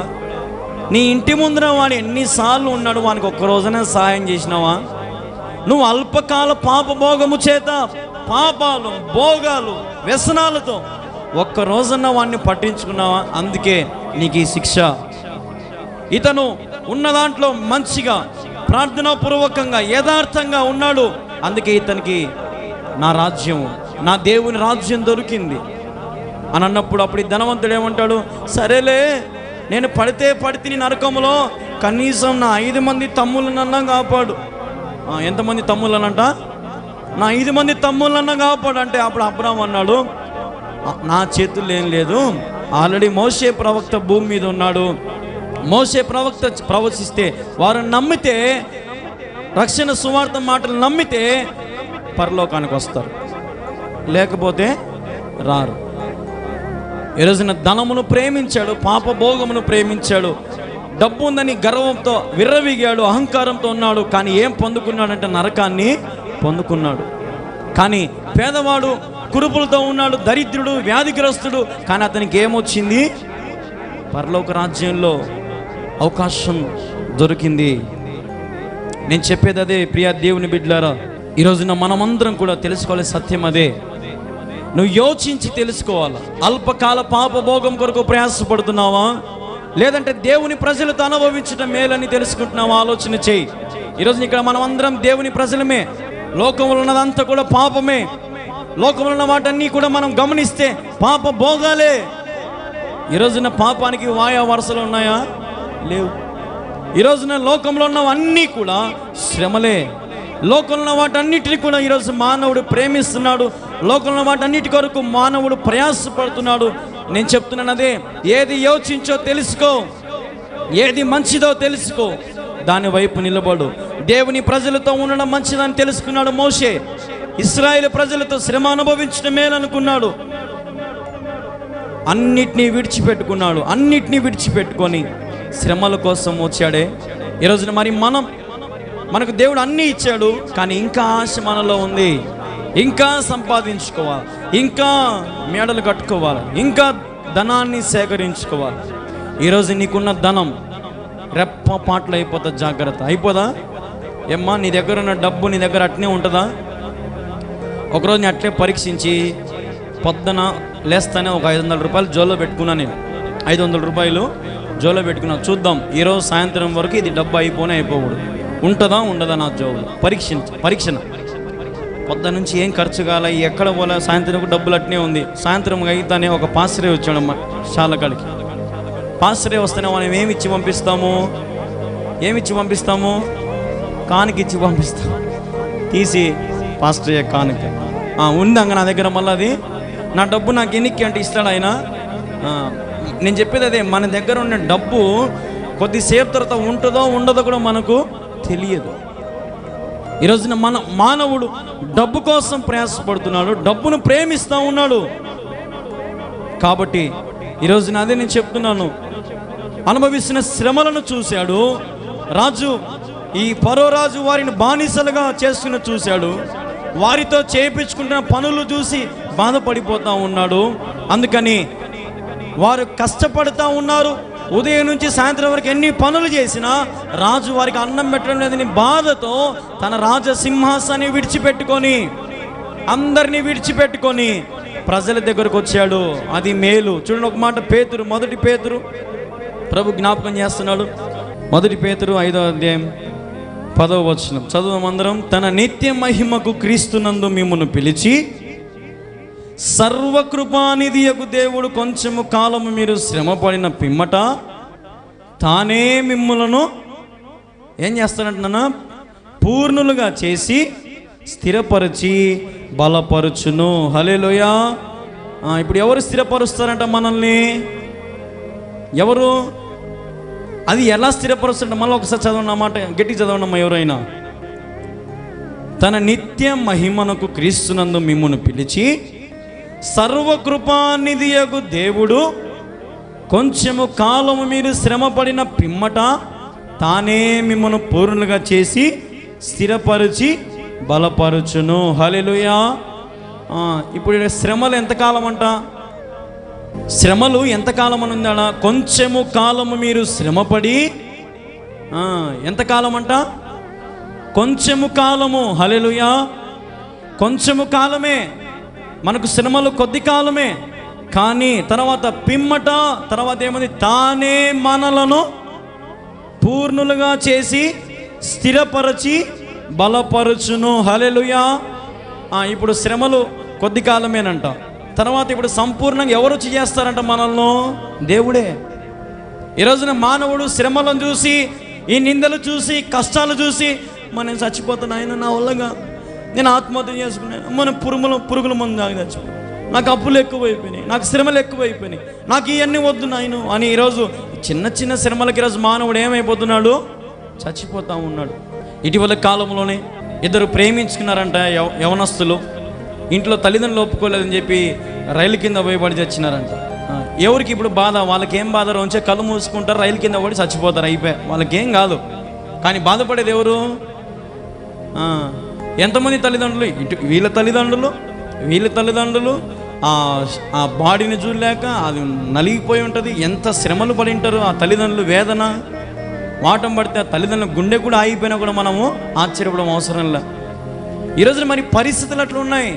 నీ ఇంటి ముందర వాడు ఎన్నిసార్లు ఉన్నాడు, వానికి ఒక్క రోజునే సాయం చేసినావా? నువ్వు అల్పకాల పాపభోగము చేత పాపాలు, భోగాలు, వ్యసనాలతో ఒక్క రోజున వాడిని పట్టించుకున్నావా? అందుకే నీకు ఈ శిక్ష. ఇతను ఉన్న దాంట్లో మంచిగా ప్రార్థనాపూర్వకంగా యథార్థంగా ఉన్నాడు, అందుకే ఇతనికి నా రాజ్యం, నా దేవుని రాజ్యం దొరికింది అని అన్నప్పుడు అప్పుడు ఈ ధనవంతుడు ఏమంటాడు? సరేలే, నేను పడితే నరకంలో కనీసం నా 5 మంది తమ్ముళ్ళనన్నా కాపాడు. ఎంతమంది తమ్ముళ్ళనంట? నా 5 మంది తమ్ముళ్ళన్నా కాపాడు అంటే అప్పుడు అబ్రాహాము అన్నాడు, నా చేతుల్లో ఏం లేదు, ఆల్రెడీ మోషే ప్రవక్త భూమి మీద ఉన్నాడు. మోషే ప్రవక్త ప్రవచిస్తే వారు నమ్మితే, రక్షణ సువార్త మాటలు నమ్మితే పరలోకానికి వస్తారు, లేకపోతే రారు. ఈరోజున ధనమును ప్రేమించాడు, పాపభోగమును ప్రేమించాడు, డబ్బు ఉందని గర్వంతో విర్రవీగాడు, అహంకారంతో ఉన్నాడు. కానీ ఏం పొందుకున్నాడంటే నరకాన్ని పొందుకున్నాడు. కానీ పేదవాడు కురుపులతో ఉన్నాడు, దరిద్రుడు, వ్యాధిగ్రస్తుడు, కానీ అతనికి ఏమొచ్చింది? పరలోక రాజ్యంలో అవకాశం దొరికింది. నేను చెప్పేది అదే ప్రియా దేవుని బిడ్డలారా, ఈరోజున మనమందరం కూడా తెలుసుకోవాలి సత్యం అదే. నువ్వు యోచించి తెలుసుకోవాలి. అల్పకాల పాపభోగం కొరకు ప్రయాసపడుతున్నావా, లేదంటే దేవుని ప్రజలతో అనుభవించడం మేలని తెలుసుకుంటున్నావా? ఆలోచన చేయి. ఈరోజు ఇక్కడ మనం అందరం దేవుని ప్రజలమే. లోకంలో ఉన్నదంతా కూడా పాపమే. లోకంలో ఉన్న వాటన్నీ కూడా మనం గమనిస్తే పాప భోగాలే. ఈరోజున పాపానికి వాయా వరుసలు ఉన్నాయా? లేవు. ఈరోజున లోకంలో ఉన్నవన్నీ కూడా శ్రమలే. లోకంలో వాటన్నిటిని కూడా ఈరోజు మానవుడు ప్రేమిస్తున్నాడు. లోకంలో వాటన్నిటి కొరకు మానవుడు ప్రయాసపడుతున్నాడు. నేను చెప్తున్నాను అదే, ఏది యోచించో తెలుసుకో, ఏది మంచిదో తెలుసుకో, దాని వైపు నిలబడు. దేవుని ప్రజలతో ఉండడం మంచిదని తెలుసుకున్నాడు మోషే. ఇశ్రాయేలు ప్రజలతో శ్రమ అనుభవించడం మేలనుకున్నాడు. అన్నిటినీ విడిచిపెట్టుకున్నాడు. అన్నిటినీ విడిచిపెట్టుకొని శ్రమల కోసం వచ్చాడే. ఈరోజున మరి మనకు దేవుడు అన్నీ ఇచ్చాడు, కానీ ఇంకా ఆశ మనలో ఉంది. ఇంకా సంపాదించుకోవాలి, ఇంకా మేడలు కట్టుకోవాలి, ఇంకా ధనాన్ని సేకరించుకోవాలి. ఈరోజు నీకున్న ధనం రెప్ప పాటలు అయిపోతుంది. జాగ్రత్త. అయిపోదా ఏమ్మా? నీ దగ్గర ఉన్న డబ్బు నీ దగ్గర అట్నే ఉంటుందా? ఒకరోజు నేను అట్లే పరీక్షించి పొద్దున లేస్తానే ఒక 500 రూపాయలు జోలో పెట్టుకున్నాను. నేను 500 రూపాయలు జోలో పెట్టుకున్నాను. చూద్దాం ఈరోజు సాయంత్రం వరకు ఇది డబ్బు అయిపోకూడదు, ఉంటుందా ఉండదా నా జోబు. పరీక్షణ పొద్దు నుంచి ఏం ఖర్చు కాలే, ఎక్కడ పోలే, సాయంత్రం డబ్బులు అట్నే ఉంది. సాయంత్రం అయితేనే ఒక పాస్రే వచ్చాడమ్మ శాలకాడికి. పాస్రే వస్తేనే మనం ఏమిచ్చి పంపిస్తాము? కానుకిచ్చి పంపిస్తాం. తీసి పాస్టర్ కానుక ఉందంగా నా దగ్గర, మళ్ళీ అది నా డబ్బు నాకు ఎన్నికి అంటే ఇస్తాడు ఆయన. నేను చెప్పేది అదే, మన దగ్గర ఉన్న డబ్బు కొద్దిసేపు తర్వాత ఉంటుందో ఉండదో కూడా మనకు తెలియదు. ఈరోజున మానవుడు డబ్బు కోసం ప్రయాసపడుతున్నాడు, డబ్బును ప్రేమిస్తూ ఉన్నాడు. కాబట్టి ఈరోజున అదే నేను చెప్తున్నాను, అనుభవిస్తున్న శ్రమలను చూశాడు రాజు. ఈ ఫరో రాజు వారిని బానిసలుగా చేసుకుని చూశాడు. వారితో చేయించుకుంటున్న పనులు చూసి బాధపడిపోతూ ఉన్నాడు. అందుకని వారు కష్టపడుతూ ఉన్నారు. ఉదయం నుంచి సాయంత్రం వరకు ఎన్ని పనులు చేసినా రాజు వారికి అన్నం పెట్టడం లేదని బాధతో తన రాజసింహాసాన్ని విడిచిపెట్టుకొని, అందరినీ విడిచిపెట్టుకొని ప్రజల దగ్గరకు వచ్చాడు. అది మేలు. చూడండి ఒక మాట, మొదటి పేతురు ప్రభు జ్ఞాపకం చేస్తున్నాడు. మొదటి పేతురు 5వ అధ్యాయం 10వ వచనం చదువుమందరం. తన నిత్య మహిమకు క్రీస్తునందు మిమ్మును పిలిచి సర్వకృపానిధియగు దేవుడు కొంచెము కాలము మీరు శ్రమపడిన పిమ్మట తానే మిమ్ములను ఏం చేస్తానంటున్నా? పూర్ణులుగా చేసి స్థిరపరిచి బలపరుచును. హల్లెలూయా. ఇప్పుడు ఎవరు స్థిరపరుస్తారంట మనల్ని? ఎవరు? అది ఎలా స్థిరపరుస్తారంట? మళ్ళీ ఒకసారి చదవన్నమాట, గట్టి చదవనమ్మా ఎవరైనా. తన నిత్య మహిమనకు క్రీస్తునందు మిమ్మును పిలిచి సర్వకృపానిధియగు దేవుడు కొంచెము కాలము మీరు శ్రమపడిన పిమ్మట తానే మిమ్మల్ని పూర్ణులుగా చేసి స్థిరపరిచి బలపరుచును. హల్లెలూయా. ఇప్పుడు శ్రమలు ఎంతకాలం అంట? శ్రమలు ఎంతకాలం అని ఉందా? కొంచెము కాలము మీరు శ్రమపడి ఎంతకాలం అంట? కొంచెము కాలము. హల్లెలూయా. కొంచెము కాలమే, మనకు శ్రమలు కొద్ది కాలమే, కానీ తర్వాత పిమ్మట తర్వాత ఏముంది, తానే మనలను పూర్ణులుగా చేసి స్థిరపరచి బలపరచును. హల్లెలూయా. ఇప్పుడు శ్రమలు కొద్ది కాలమేనంట. తర్వాత ఇప్పుడు సంపూర్ణంగా ఎవరు వచ్చి చేస్తారంట మనల్ని? దేవుడే. ఈరోజున మానవుడు శ్రమలను చూసి, ఈ నిందలు చూసి, కష్టాలు చూసి, నేను చచ్చిపోతాను ఆయన, నా వల్లగా నేను ఆత్మహత్య చేసుకున్నాను, మన పురుగుల మందు తాగి చచ్చిపోయాను, నాకు అప్పులు ఎక్కువైపోయినాయి, నాకు శ్రమలు ఎక్కువైపోయినాయి, నాకు ఇవన్నీ వద్దు నాయను అని ఈరోజు చిన్న చిన్న శ్రమలకి ఈరోజు మానవుడు ఏమైపోతున్నాడు? చచ్చిపోతూ ఉన్నాడు. ఇటీవల కాలంలోనే ఇద్దరు ప్రేమించుకున్నారంట యవనస్తులు. ఇంట్లో తల్లిదండ్రులు ఒప్పుకోలేదని చెప్పి రైలు కింద పోయి పడి చచ్చినారంట. ఎవరికి ఇప్పుడు బాధ? వాళ్ళకి ఏం బాధ? ఉంచే కళ్ళు మూసుకుంటారు, రైలు కింద పడి చచ్చిపోతారు, అయిపోయి వాళ్ళకేం కాదు. కానీ బాధపడేది ఎవరు? ఎంతమంది తల్లిదండ్రులు? ఇటు వీళ్ళ తల్లిదండ్రులు ఆ బాడీని చూడలేక అది నలిగిపోయి ఉంటుంది. ఎంత శ్రమలు పడి ఉంటారు ఆ తల్లిదండ్రులు. వేదన వాటం పడితే ఆ తల్లిదండ్రుల గుండె కూడా ఆగిపోయినా కూడా మనము ఆశ్చర్యపడడం అవసరం లే. ఈరోజు మరి పరిస్థితులు అట్లా ఉన్నాయి.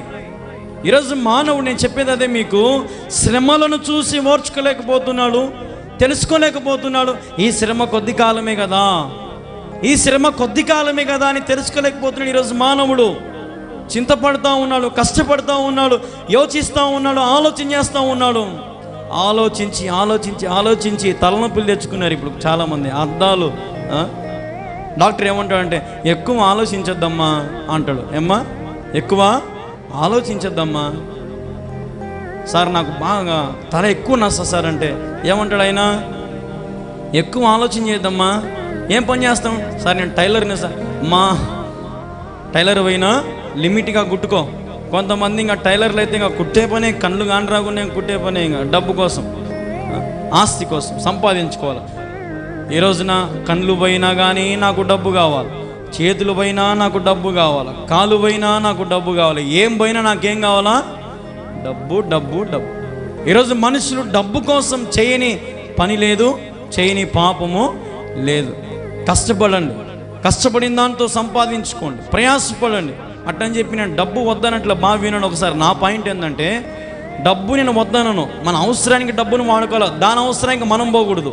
ఈరోజు మానవుడు, నేను చెప్పేది అదే మీకు, శ్రమలను చూసి ఓర్చుకోలేకపోతున్నాడు, తెలుసుకోలేకపోతున్నాడు. ఈ శ్రమ కొద్ది కాలమే కదా, ఈ శ్రమ కొద్ది కాలమే కదా అని తెలుసుకోలేకపోతున్నాడు. ఈరోజు మానవుడు చింతపడుతూ ఉన్నాడు, కష్టపడుతూ ఉన్నాడు, యోచిస్తూ ఉన్నాడు, ఆలోచన చేస్తూ ఉన్నాడు. ఆలోచించి ఆలోచించి ఆలోచించి తలనొప్పులు తెచ్చుకున్నారు ఇప్పుడు చాలామంది. అద్దాలు. డాక్టర్ ఏమంటాడంటే, ఎక్కువ ఆలోచించొద్దమ్మా అంటాడు. ఏమ్మా, ఎక్కువ ఆలోచించొద్దమ్మా సార్, నాకు బాగా తల ఎక్కువ నష్టం సార్ అంటే ఏమంటాడు ఆయన? ఎక్కువ ఆలోచన చేయొద్దమ్మా. ఏం పని చేస్తాం సార్? నేను టైలర్ని సార్. మా టైలర్ పోయినా లిమిట్గా కుట్టుకో. కొంతమంది ఇంకా టైలర్లు అయితే ఇంకా కుట్టే పనే, కళ్ళు కాని రాకుండా కుట్టే పనే, ఇంకా డబ్బు కోసం, ఆస్తి కోసం సంపాదించుకోవాలి. ఈ రోజున కళ్ళు పోయినా కానీ నాకు డబ్బు కావాలి, చేతులు పోయినా నాకు డబ్బు కావాలి, కాలు పోయినా నాకు డబ్బు కావాలి, ఏం పోయినా నాకేం కావాలా? డబ్బు డబ్బు డబ్బు. ఈరోజు మనుషులు డబ్బు కోసం చేయని పని లేదు, చేయని పాపము లేదు. కష్టపడండి, కష్టపడిన దాంతో సంపాదించుకోండి, ప్రయాసపడండి. అట్టని చెప్పి నేను డబ్బు వద్దనట్లు బాగా వినండి ఒకసారి. నా పాయింట్ ఏంటంటే, డబ్బు నేను వద్దనను, మన అవసరానికి డబ్బును వాడుకోవాలి, దాని అవసరానికి మనం పోకూడదు.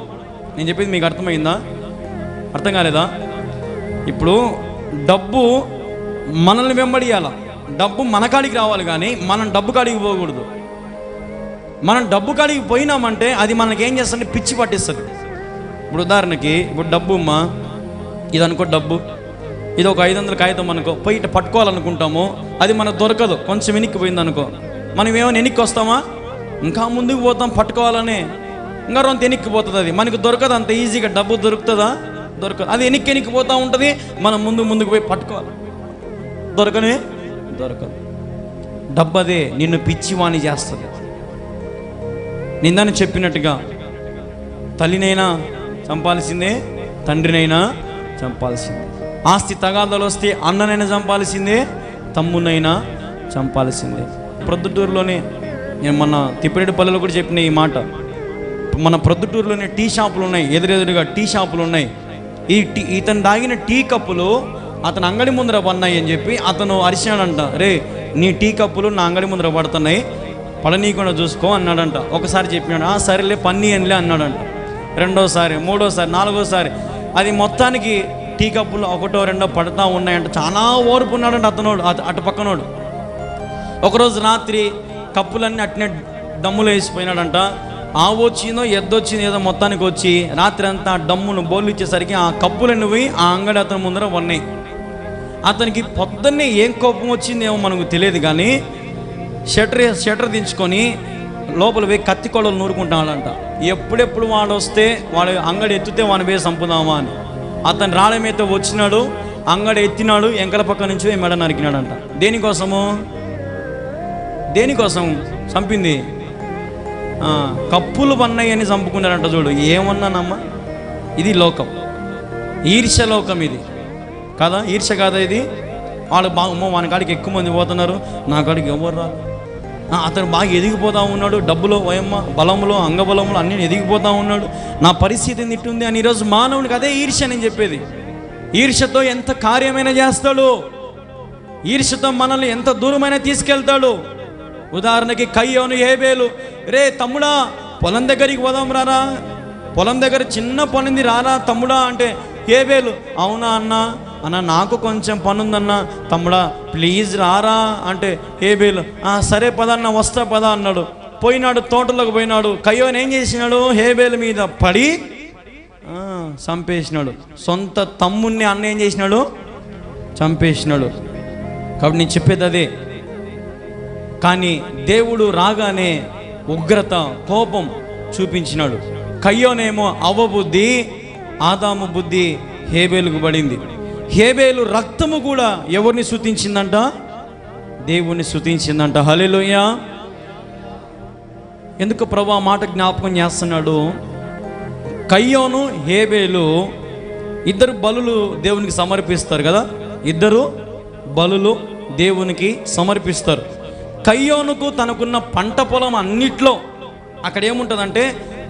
నేను చెప్పేది మీకు అర్థమైందా? అర్థం కాలేదా? ఇప్పుడు డబ్బు మనల్ని వెంబడియాల, డబ్బు మన కాడికి రావాలి, కానీ మనం డబ్బు కాడికి పోకూడదు. మనం డబ్బు కాడికి పోయినామంటే అది మనకేం చేస్తుంది? పిచ్చి పట్టిస్తుంది. ఇప్పుడు ఉదాహరణకి, ఇప్పుడు డబ్బు అమ్మా, ఇది అనుకో డబ్బు, ఇది ఒక 500 కాగితం అనుకో, పోయి ఇట్లా పట్టుకోవాలనుకుంటాము, అది మనకు దొరకదు. కొంచెం వెనక్కి పోయింది అనుకో, మనం ఏమైనా వెనక్కి వస్తామా? ఇంకా ముందుకు పోతాం పట్టుకోవాలని, ఇంకా రొంత వెనక్కి పోతుంది. అది మనకు దొరకదు అంత ఈజీగా. డబ్బు దొరుకుతుందా? దొరకదు. అది వెనక్కి పోతూ ఉంటుంది, మనం ముందుకు పోయి పట్టుకోవాలి, దొరకదు. డబ్బు అదే నిన్ను పిచ్చివాణి చేస్తుంది. నిందని చెప్పినట్టుగా తల్లినైనా చంపాల్సిందే, తండ్రినైనా చంపాల్సిందే. ఆస్తి తగాదాలు వస్తే అన్ననైనా చంపాల్సిందే, తమ్మునైనా చంపాల్సిందే. ప్రొద్దుటూరులోనే నేను మన తిప్పిరెడ్డిపల్లెలో కూడా చెప్పిన ఈ మాట. మన ప్రొద్దుటూరులోనే టీ షాపులు ఉన్నాయి, ఎదురెదురుగా టీ షాపులు ఉన్నాయి. ఇతను తాగిన టీ కప్పులు అతను అంగడి ముందర పడినాయి అని చెప్పి అతను అరిచాడంట. రే, నీ టీ కప్పులు నా అంగడి ముందర పడుతున్నాయి, పడనీయకుండా చూసుకో అన్నాడంట. ఒకసారి చెప్పినాడు, సరేలే పన్నీ అనిలే అన్నాడంట. రెండోసారి, మూడోసారి, నాలుగోసారి, అది మొత్తానికి టీ కప్పులు ఒకటో రెండో పడుతూ ఉన్నాయంట. చాలా ఓర్పు ఉన్నాడంట అతనోడు, అటు పక్కనోడు. ఒకరోజు రాత్రి కప్పులన్నీ అట్నే దమ్ములు వేసిపోయినాడంట. ఆవు వచ్చిందో ఎద్దొచ్చిందో ఏదో మొత్తానికి వచ్చి రాత్రి అంతా ఆ డమ్మును బోర్లు ఇచ్చేసరికి ఆ కప్పులన్నీ పోయి ఆ అంగడి అతని ముందర ఉన్నాయి. అతనికి పొద్దున్నే ఏం కోపం వచ్చిందేమో మనకు తెలియదు, కానీ షటర్ దించుకొని లోపల పోయి కత్తి కొడలు నూరుకుంటాడంట. ఎప్పుడెప్పుడు వాడు వస్తే, వాడు అంగడి ఎత్తితే వాడిని పోయి చంపుదామా అని. అతను రాళ్ళమైతే వచ్చినాడు, అంగడి ఎత్తినాడు, ఎంకల పక్క నుంచి మెడ నరికినాడంట. దేనికోసం చంపింది? కప్పులు పన్నాయి అని చంపుకున్నారంట. చూడు, ఏమన్నానమ్మా, ఇది లోకం, ఈర్ష్య లోకం ఇది కదా, ఈర్ష్య కాదా ఇది? వాడు బాగా వాని కాడికి ఎక్కువ మంది పోతున్నారు, నా కాడికి ఎవరు రాదు. అతను బాగా ఎదిగిపోతూ ఉన్నాడు, డబ్బులో, వయమ్మ బలంలో, అంగబలంలో అన్నీ ఎదిగిపోతూ ఉన్నాడు. నా పరిస్థితి ఇట్టుంది అని ఈరోజు మానవునికి అదే ఈర్ష్య నేను చెప్పేది. ఈర్ష్యతో ఎంత కార్యమైనా చేస్తాడు. ఈర్ష్యతో మనల్ని ఎంత దూరమైనా తీసుకెళ్తాడు. ఉదాహరణకి కయ్యోను హేబేలు, రే తమ్ముడా పొలం దగ్గరికి పోదాం రారా, పొలం దగ్గర చిన్న పనింది రారా తమ్ముడా అంటే హేబేలు, అవునా అన్న నాకు కొంచెం పనుందన్నా, తమ్ముడా ప్లీజ్ రారా అంటే హేబేలు, సరే పదన్న వస్తా పద అన్నాడు. పోయినాడు, తోటలోకి పోయినాడు. కయ్యోను ఏం చేసినాడు, హేబేలు మీద పడి చంపేసినాడు. సొంత తమ్ముణ్ణి అన్న ఏం చేసినాడు, చంపేసినాడు. కాబట్టి నేను చెప్పేది అదే. కానీ దేవుడు రాగానే ఉగ్రత, కోపం చూపించినాడు. కయ్యోనేమో అవ్వ బుద్ధి, ఆదాము బుద్ధి హేబేలుకు పడింది. హేబేలు రక్తము కూడా ఎవరిని స్తుతించిందంట, దేవుణ్ణి స్తుతించిందంట. హల్లెలూయా. ఎందుకు ప్రభు ఆ మాట జ్ఞాపకం చేస్తున్నాడు? కయ్యోను హేబేలు ఇద్దరు బలులు దేవునికి సమర్పిస్తారు కదా, ఇద్దరు బలులు దేవునికి సమర్పిస్తారు. కయ్యోనుకు తనకున్న పంట పొలం అన్నిట్లో అక్కడ ఏముంటుందంటే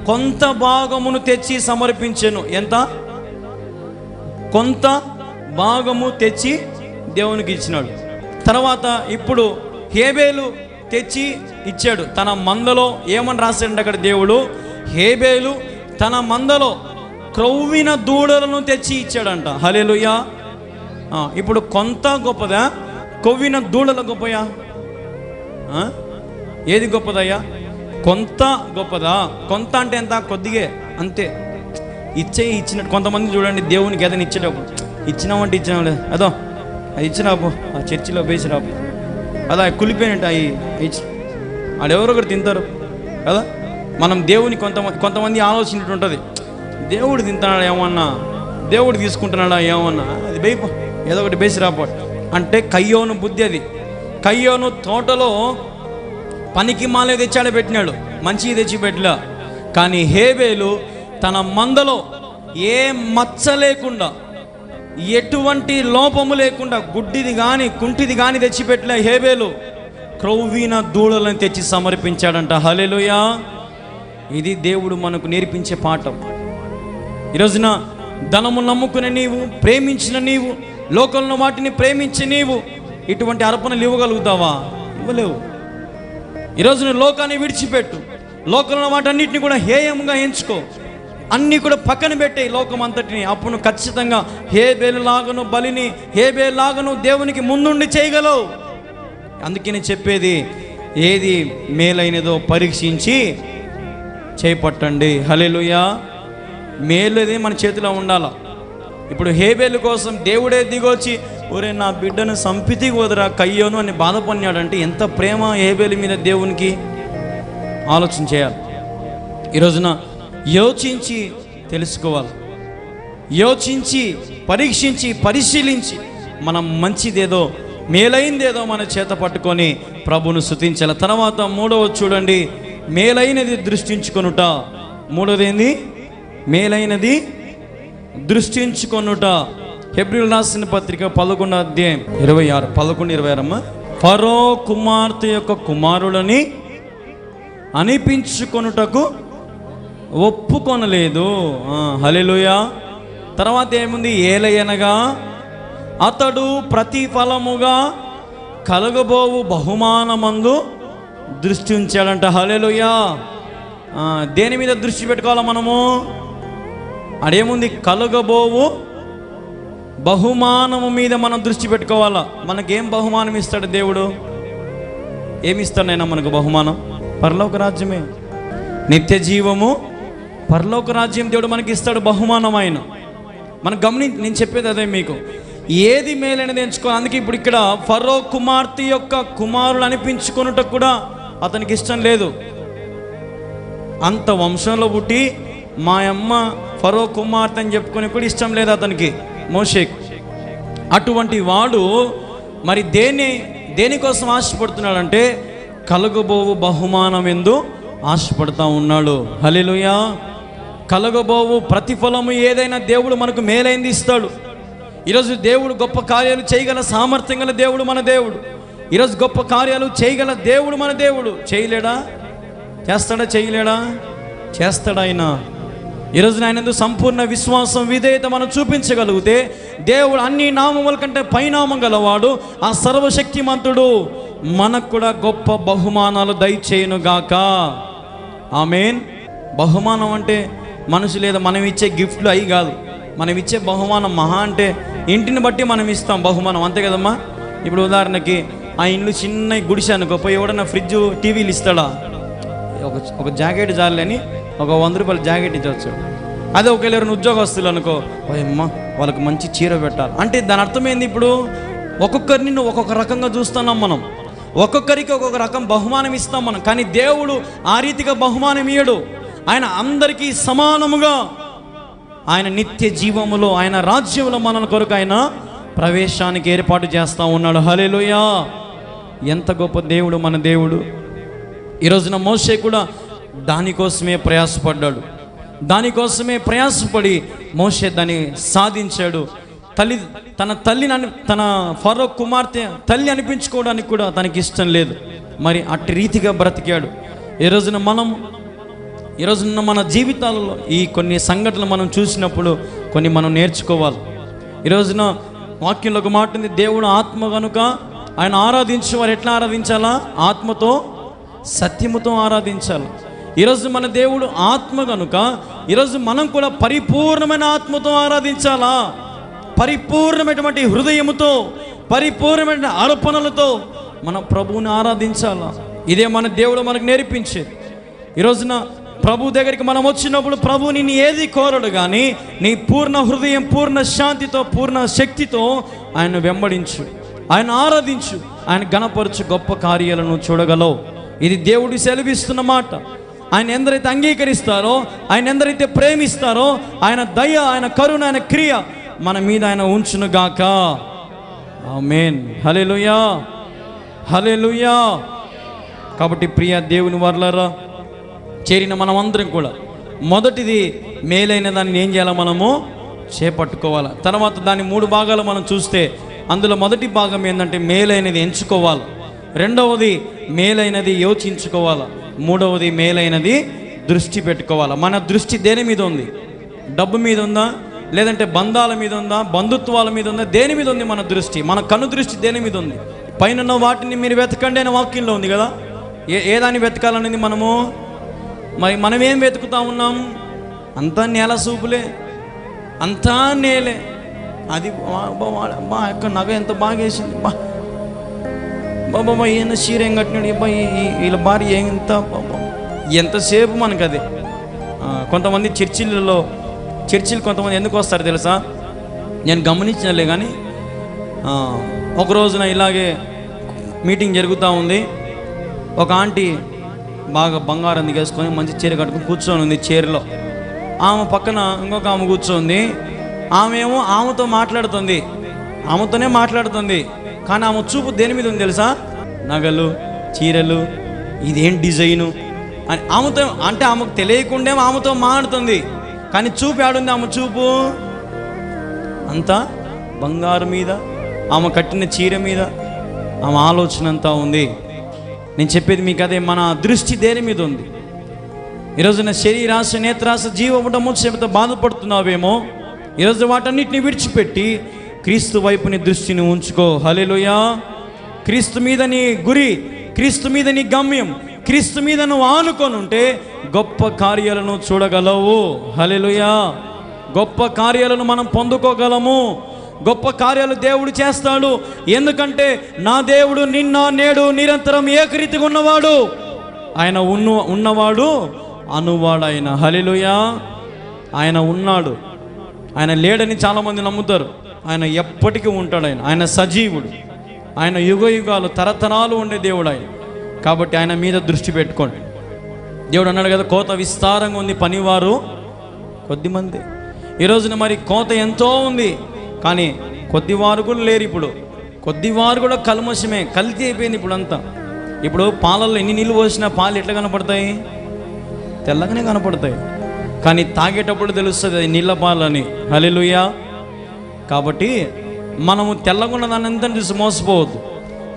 కొంత భాగమును తెచ్చి సమర్పించెను. ఎంత? కొంత భాగము తెచ్చి దేవునికి ఇచ్చినాడు. తర్వాత ఇప్పుడు హేబేలు తెచ్చి ఇచ్చాడు తన మందలో. ఏమని రాశాడు అక్కడ దేవుడు? హేబేలు తన మందలో క్రొవ్విన దూడలను తెచ్చి ఇచ్చాడంట. హల్లెలూయా. ఇప్పుడు కొంత గొప్పదా, కొవ్విన దూడల గొప్పయా? ఏది గొప్పదయ్యా? కొంత గొప్పదా? కొంత అంటే ఎంత? కొద్దిగే అంతే. ఇచ్చినట్టు కొంతమంది చూడండి, దేవునికి ఏదైనా ఇచ్చేటప్పుడు ఇచ్చినామంటే ఇచ్చినాం, అదో అది ఇచ్చినాపు ఆ చర్చిలో వేసిరాపు, అదా కులిపోయినట్టు అవి ఇచ్చి ఆడెవరో ఒకటి తింటారు కదా. మనం దేవుని కొంతమంది ఆలోచన ఉంటుంది, దేవుడు తింటున్నాడా ఏమన్నా, దేవుడు తీసుకుంటున్నాడా ఏమన్నా, అది బేయిపో ఏదో ఒకటి బేసి రాపో అంటే కయ్యోను బుద్ధి అది. కయ్యోను తోటలో పనికి మాలే తెచ్చాడ పెట్టినాడు, మంచిగా తెచ్చి పెట్టలే. కానీ హేబేలు తన మందలో ఏ మచ్చ లేకుండా, ఎటువంటి లోపము లేకుండా, గుడ్డిది కానీ కుంటిది కానీ తెచ్చిపెట్టలే. హేబేలు క్రొవ్విన దూడలను తెచ్చి సమర్పించాడంట. హల్లెలూయా. ఇది దేవుడు మనకు నేర్పించే పాఠం. ఈరోజున ధనము నమ్ముకునే నీవు, ప్రేమించిన నీవు, లోకంలో వాటిని ప్రేమించి నీవు ఇటువంటి అర్పణలు ఇవ్వగలుగుతావా? ఇవ్వలేవు. ఈరోజు నువ్వు లోకాన్ని విడిచిపెట్టు, లోకంలో వాటన్నిటిని కూడా హేయంగా ఎంచుకో, అన్నీ కూడా పక్కన పెట్టే లోకం అంతటిని. అప్పుడు నువ్వు ఖచ్చితంగా హేబేలు లాగను బలిని, హేబేలు లాగను దేవునికి ముందుండి చేయగలవు. అందుకే నేను చెప్పేది, ఏది మేలైనదో పరీక్షించి చేపట్టండి. హల్లెలూయా. మేలుది మన చేతిలో ఉండాల. ఇప్పుడు హేబేలు కోసం దేవుడే దిగొచ్చి, ఒరే నా బిడ్డను సంపితికి వదరా కయ్యోను అని బాధపడినాడంటే ఎంత ప్రేమ హేబేలు మీద దేవునికి. ఆలోచన చేయాలి. ఈరోజున యోచించి తెలుసుకోవాలి, యోచించి పరీక్షించి పరిశీలించి మనం మంచిదేదో మేలైందేదో మన చేత పట్టుకొని ప్రభువును స్తుతించాలి. తర్వాత మూడవ చూడండి, మేలైనది దృష్టించుకొనుట. మూడోది ఏంది? మేలైనది దృష్టించుకొనుట. హెబ్రీయులకు రాసిన పత్రిక 11వ అధ్యాయం 26, 11-26 ఫరో కుమార్తె యొక్క కుమారులని అనిపించుకొనుటకు ఒప్పుకొనలేదు. హల్లెలూయా. తర్వాత ఏముంది? ఏలయనగా అతడు ప్రతిఫలముగా కలగబోవు బహుమానమందు దృష్టి ఉంచాడంట. హల్లెలూయా. దేని మీద దృష్టి పెట్టుకోవాలా మనము? అదేముంది? కలగబోవు బహుమానము మీద మనం దృష్టి పెట్టుకోవాలా. మనకేం బహుమానం ఇస్తాడు దేవుడు? ఏమిస్తాడైనా మనకు బహుమానం? పరలోక రాజ్యమే, నిత్య జీవము, పరలోక రాజ్యం దేవుడు మనకి ఇస్తాడు బహుమానం. ఆయన మనకు నేను చెప్పేది అదే మీకు, ఏది మేలైనది ఎంచుకోవాలి. అందుకే ఇప్పుడు ఇక్కడ ఫరో కుమార్తె యొక్క కుమారులు అనిపించుకొనుట కూడా అతనికి ఇష్టం లేదు. అంత వంశంలో పుట్టి మా అమ్మ ఫరో కుమార్తె అని చెప్పుకొని కూడా ఇష్టం లేదు అతనికి, మోషేక్. అటువంటి వాడు మరి దేనికోసం ఆశపడుతున్నాడంటే కలగబోవు బహుమానం ఎందు ఆశపడుతూ ఉన్నాడు. హల్లెలూయా. కలగబోవు ప్రతిఫలము ఏదైనా దేవుడు మనకు మేలైంది ఇస్తాడు. ఈరోజు దేవుడు గొప్ప కార్యాలు చేయగల సామర్థ్యం గల దేవుడు మన దేవుడు. ఈరోజు గొప్ప కార్యాలు చేయగల దేవుడు మన దేవుడు. చేయలేడా? చేస్తాడా? చేయలేడా? చేస్తాడు ఆయన. ఈరోజు ఆయన సంపూర్ణ విశ్వాసం విధేయత మనం చూపించగలిగితే దేవుడు అన్ని నామముల కంటే పైనామం గలవాడు, ఆ సర్వశక్తిమంతుడు మనకు కూడా గొప్ప బహుమానాలు దయచేయునుగాక. ఆమేన్. బహుమానం అంటే మనుషులు లేదా మనం ఇచ్చే గిఫ్ట్లు అవి కాదు. మనం ఇచ్చే బహుమానం మహా అంటే ఇంటిని బట్టి మనం ఇస్తాం బహుమానం, అంతే కదమ్మా. ఇప్పుడు ఉదాహరణకి ఆ ఇంట్లో చిన్న గుడిసె అనుకో, పోయి ఎవడన్నా ఫ్రిడ్జ్ టీవీలు ఇస్తాడా? ఒక జాకెట్ జాలని ఒక 100 రూపాయల జాకెట్ ఇచ్చవచ్చు. అదే ఒకవేళ ఎవరైనా ఉద్యోగస్తులు అనుకో, అమ్మ వాళ్ళకి మంచి చీర పెట్టాలి అంటే దాని అర్థమైంది. ఇప్పుడు ఒక్కొక్కరిని ఒక్కొక్క రకంగా చూస్తున్నాం మనం, ఒక్కొక్కరికి ఒక్కొక్క రకం బహుమానం ఇస్తాం మనం. కానీ దేవుడు ఆ రీతిగా బహుమానం ఇయ్యడు. ఆయన అందరికీ సమానముగా ఆయన నిత్య జీవములో, ఆయన రాజ్యంలో మన కొరకు ఆయన ప్రవేశానికి ఏర్పాటు చేస్తూ ఉన్నాడు. హల్లెలూయా. ఎంత గొప్ప దేవుడు మన దేవుడు. ఈరోజున మోషే కూడా దానికోసమే ప్రయాసపడ్డాడు. దానికోసమే ప్రయాసపడి మోషే దాన్ని సాధించాడు. తన ఫరో కుమార్తె తల్లి అనిపించుకోవడానికి కూడా తనకి ఇష్టం లేదు. మరి అట్టి రీతిగా బ్రతికాడు. ఈరోజున మన జీవితాలలో ఈ కొన్ని సంఘటనలు మనం చూసినప్పుడు కొన్ని మనం నేర్చుకోవాలి. ఈరోజున వాక్యంలో ఒక మాట ఉంది, దేవుడు ఆత్మ కనుక ఆయన ఆరాధించే వారు ఎట్లా ఆరాధించాలా? ఆత్మతో సత్యముతో ఆరాధించాలి. ఈరోజు మన దేవుడు ఆత్మ కనుక ఈరోజు మనం కూడా పరిపూర్ణమైన ఆత్మతో ఆరాధించాలా? పరిపూర్ణమైనటువంటి హృదయముతో, పరిపూర్ణమైన అర్పణలతో మన ప్రభువుని ఆరాధించాలా? ఇదే మన దేవుడు మనకు నేర్పించేది. ఈరోజున ప్రభు దగ్గరికి మనం వచ్చినప్పుడు ప్రభు నిన్ను ఏది కోరడు, కానీ నీ పూర్ణ హృదయం, పూర్ణ శాంతితో, పూర్ణ శక్తితో ఆయన వెంబడించు, ఆయన ఆరాధించు, ఆయన గణపరచు, గొప్ప కార్యాలను చూడగలవు. ఇది దేవుడు సెలవిస్తున్న మాట. ఆయన ఎందరైతే అంగీకరిస్తారో, ఆయన ఎందరైతే ప్రేమిస్తారో, ఆయన దయ, ఆయన కరుణ, ఆయన క్రియ మన మీద ఆయన ఉంచునుగాక. ఆమేన్. హల్లెలూయా, హల్లెలూయా. కాబట్టి ప్రియ దేవుని వర్లారా, చేరిన మనమందరం కూడా మొదటిది మేలైన దాన్ని ఏం చేయాలి? మనము చేపట్టుకోవాలి. తర్వాత దాని 3 భాగాలు మనం చూస్తే అందులో మొదటి భాగం ఏంటంటే మేలైనది ఎంచుకోవాలి. రెండవది మేలైనది యోచించుకోవాలి. మూడవది మేలైనది దృష్టి పెట్టుకోవాలి. మన దృష్టి దేని మీద ఉంది? డబ్బు మీద ఉందా? లేదంటే బంధాల మీద ఉందా? బంధుత్వాల మీద ఉందా? దేని మీద ఉంది మన దృష్టి? మన కన్ను దృష్టి దేని మీద ఉంది? పైన వాటిని మీరు వెతకండి అనే వాక్యంలో ఉంది కదా. ఏదాన్ని వెతకాలనేది మరి మనం ఏం వెతుకుతా ఉన్నాం? అంతా నేల సూపులే, అంతా నేలే. అది బా యొక్క నగ ఎంత బాగా వేసింది, బాబా ఈయన చీర ఏం కట్టినాడు, వీళ్ళ భార్య ఎంతసేపు మనకు అదే. కొంతమంది చర్చిల్లో కొంతమంది ఎందుకు వస్తారు తెలుసా? నేను గమనించినలే. కానీ ఒక రోజున ఇలాగే మీటింగ్ జరుగుతూ ఉంది. ఒక ఆంటీ బాగా బంగారం దిగేసుకొని మంచి చీర కట్టుకొని కూర్చొని ఉంది చైర్లో. ఆమె పక్కన ఇంకొక ఆమె కూర్చోంది. ఆమె ఏమో ఆమెతో మాట్లాడుతుంది, ఆమెతోనే మాట్లాడుతుంది. కానీ ఆమె చూపు దేని మీద ఉంది తెలుసా? నగలు, చీరలు, ఇదేం డిజైను అని ఆమెతో, అంటే ఆమెకు తెలియకుండా ఆమెతో మాట్లాడుతుంది. కానీ చూపు ఆడుంది, ఆమె చూపు అంతా బంగారు మీద, ఆమె కట్టిన చీర మీద ఆమె ఆలోచన అంతా ఉంది. నేను చెప్పేది మీకు అదే, మన దృష్టి దేని మీద ఉంది? ఈరోజున శరీరాశ, నేత్రాశ, జీవముడము చేత బాధపడుతున్నావేమో, ఈరోజు వాటన్నిటిని విడిచిపెట్టి క్రీస్తు వైపు నీ దృష్టిని ఉంచుకో. హల్లెలూయా. క్రీస్తు మీద నీ గురి, క్రీస్తు మీద నీ గమ్యం, క్రీస్తు మీద నువ్వు ఆనుకొని ఉంటే గొప్ప కార్యాలను చూడగలవు. హల్లెలూయా. గొప్ప కార్యాలను మనం పొందుకోగలము. గొప్ప కార్యాలు దేవుడు చేస్తాడు. ఎందుకంటే నా దేవుడు నిన్న నేడు నిరంతరం ఏకరీతిగా ఉన్నవాడు. ఆయన ఉన్నవాడు అనువాడు ఆయన. హల్లెలూయా. ఆయన ఉన్నాడు, ఆయన లేడని చాలామంది నమ్ముతారు. ఆయన ఎప్పటికీ ఉంటాడు. ఆయన సజీవుడు, ఆయన యుగయుగాలు తరతరాలు ఉండే దేవుడు ఆయన. కాబట్టి ఆయన మీద దృష్టి పెట్టుకోండి. దేవుడు అన్నాడు కదా, కోత విస్తారంగా ఉంది, పనివారు కొద్దిమంది. ఈరోజున మరి కోత ఎంతో ఉంది, కానీ కొద్దివారు కూడా లేరు. ఇప్పుడు కొద్దివారు కూడా కల్మషమే, కల్తీ అయిపోయింది ఇప్పుడు అంతా. ఇప్పుడు పాలల్లో ఎన్ని నీళ్ళు పోసినా పాలు ఎట్లా కనపడతాయి? తెల్లగానే కనపడతాయి. కానీ తాగేటప్పుడు తెలుస్తుంది అది నీళ్ళ పాలని. హల్లెలూయా. కాబట్టి మనము తెల్లగున్న దాన్ని ఎంత చూసి మోసపోవద్దు.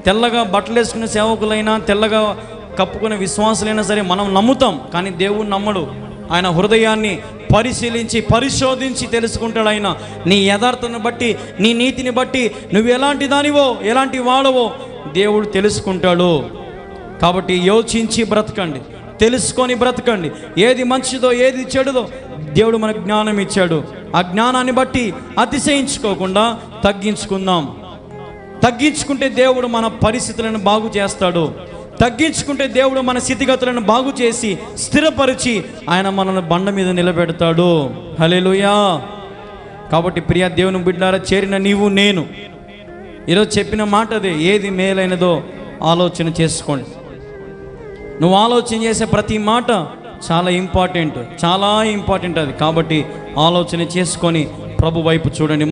తెల్లగా బట్టలు వేసుకునే సేవకులైనా, తెల్లగా కప్పుకునే విశ్వాసులైనా సరే మనం నమ్ముతాం, కానీ దేవుడు నమ్మడు. ఆయన హృదయాన్ని పరిశీలించి పరిశోధించి తెలుసుకుంటాడు ఆయన. నీ యథార్థతను బట్టి, నీ నీతిని బట్టి నువ్వు ఎలాంటి దానివో ఎలాంటి వాడవో దేవుడు తెలుసుకుంటాడు. కాబట్టి యోచించి బ్రతకండి, తెలుసుకొని బ్రతకండి. ఏది మంచిదో ఏది చెడుదో దేవుడు మనకు జ్ఞానం ఇచ్చాడు. ఆ జ్ఞానాన్ని బట్టి అతిశయించుకోకుండా తగ్గించుకుందాం. తగ్గించుకుంటే దేవుడు మన పరిస్థితులను బాగు చేస్తాడు. తగ్గించుకుంటే దేవుడు మన స్థితిగతులను బాగు చేసి స్థిరపరిచి ఆయన మనల్ని బండ మీద నిలబెడతాడు. హల్లెలూయా. కాబట్టి ప్రియ దేవుని బిడ్డలారా, చేరిన నీవు నేను ఈరోజు చెప్పిన మాట అదే, ఏది మేలైనదో ఆలోచన చేసుకోండి. నువ్వు ఆలోచన చేసే ప్రతి మాట చాలా ఇంపార్టెంట్ అది. కాబట్టి ఆలోచన చేసుకొని ప్రభు వైపు చూడండి.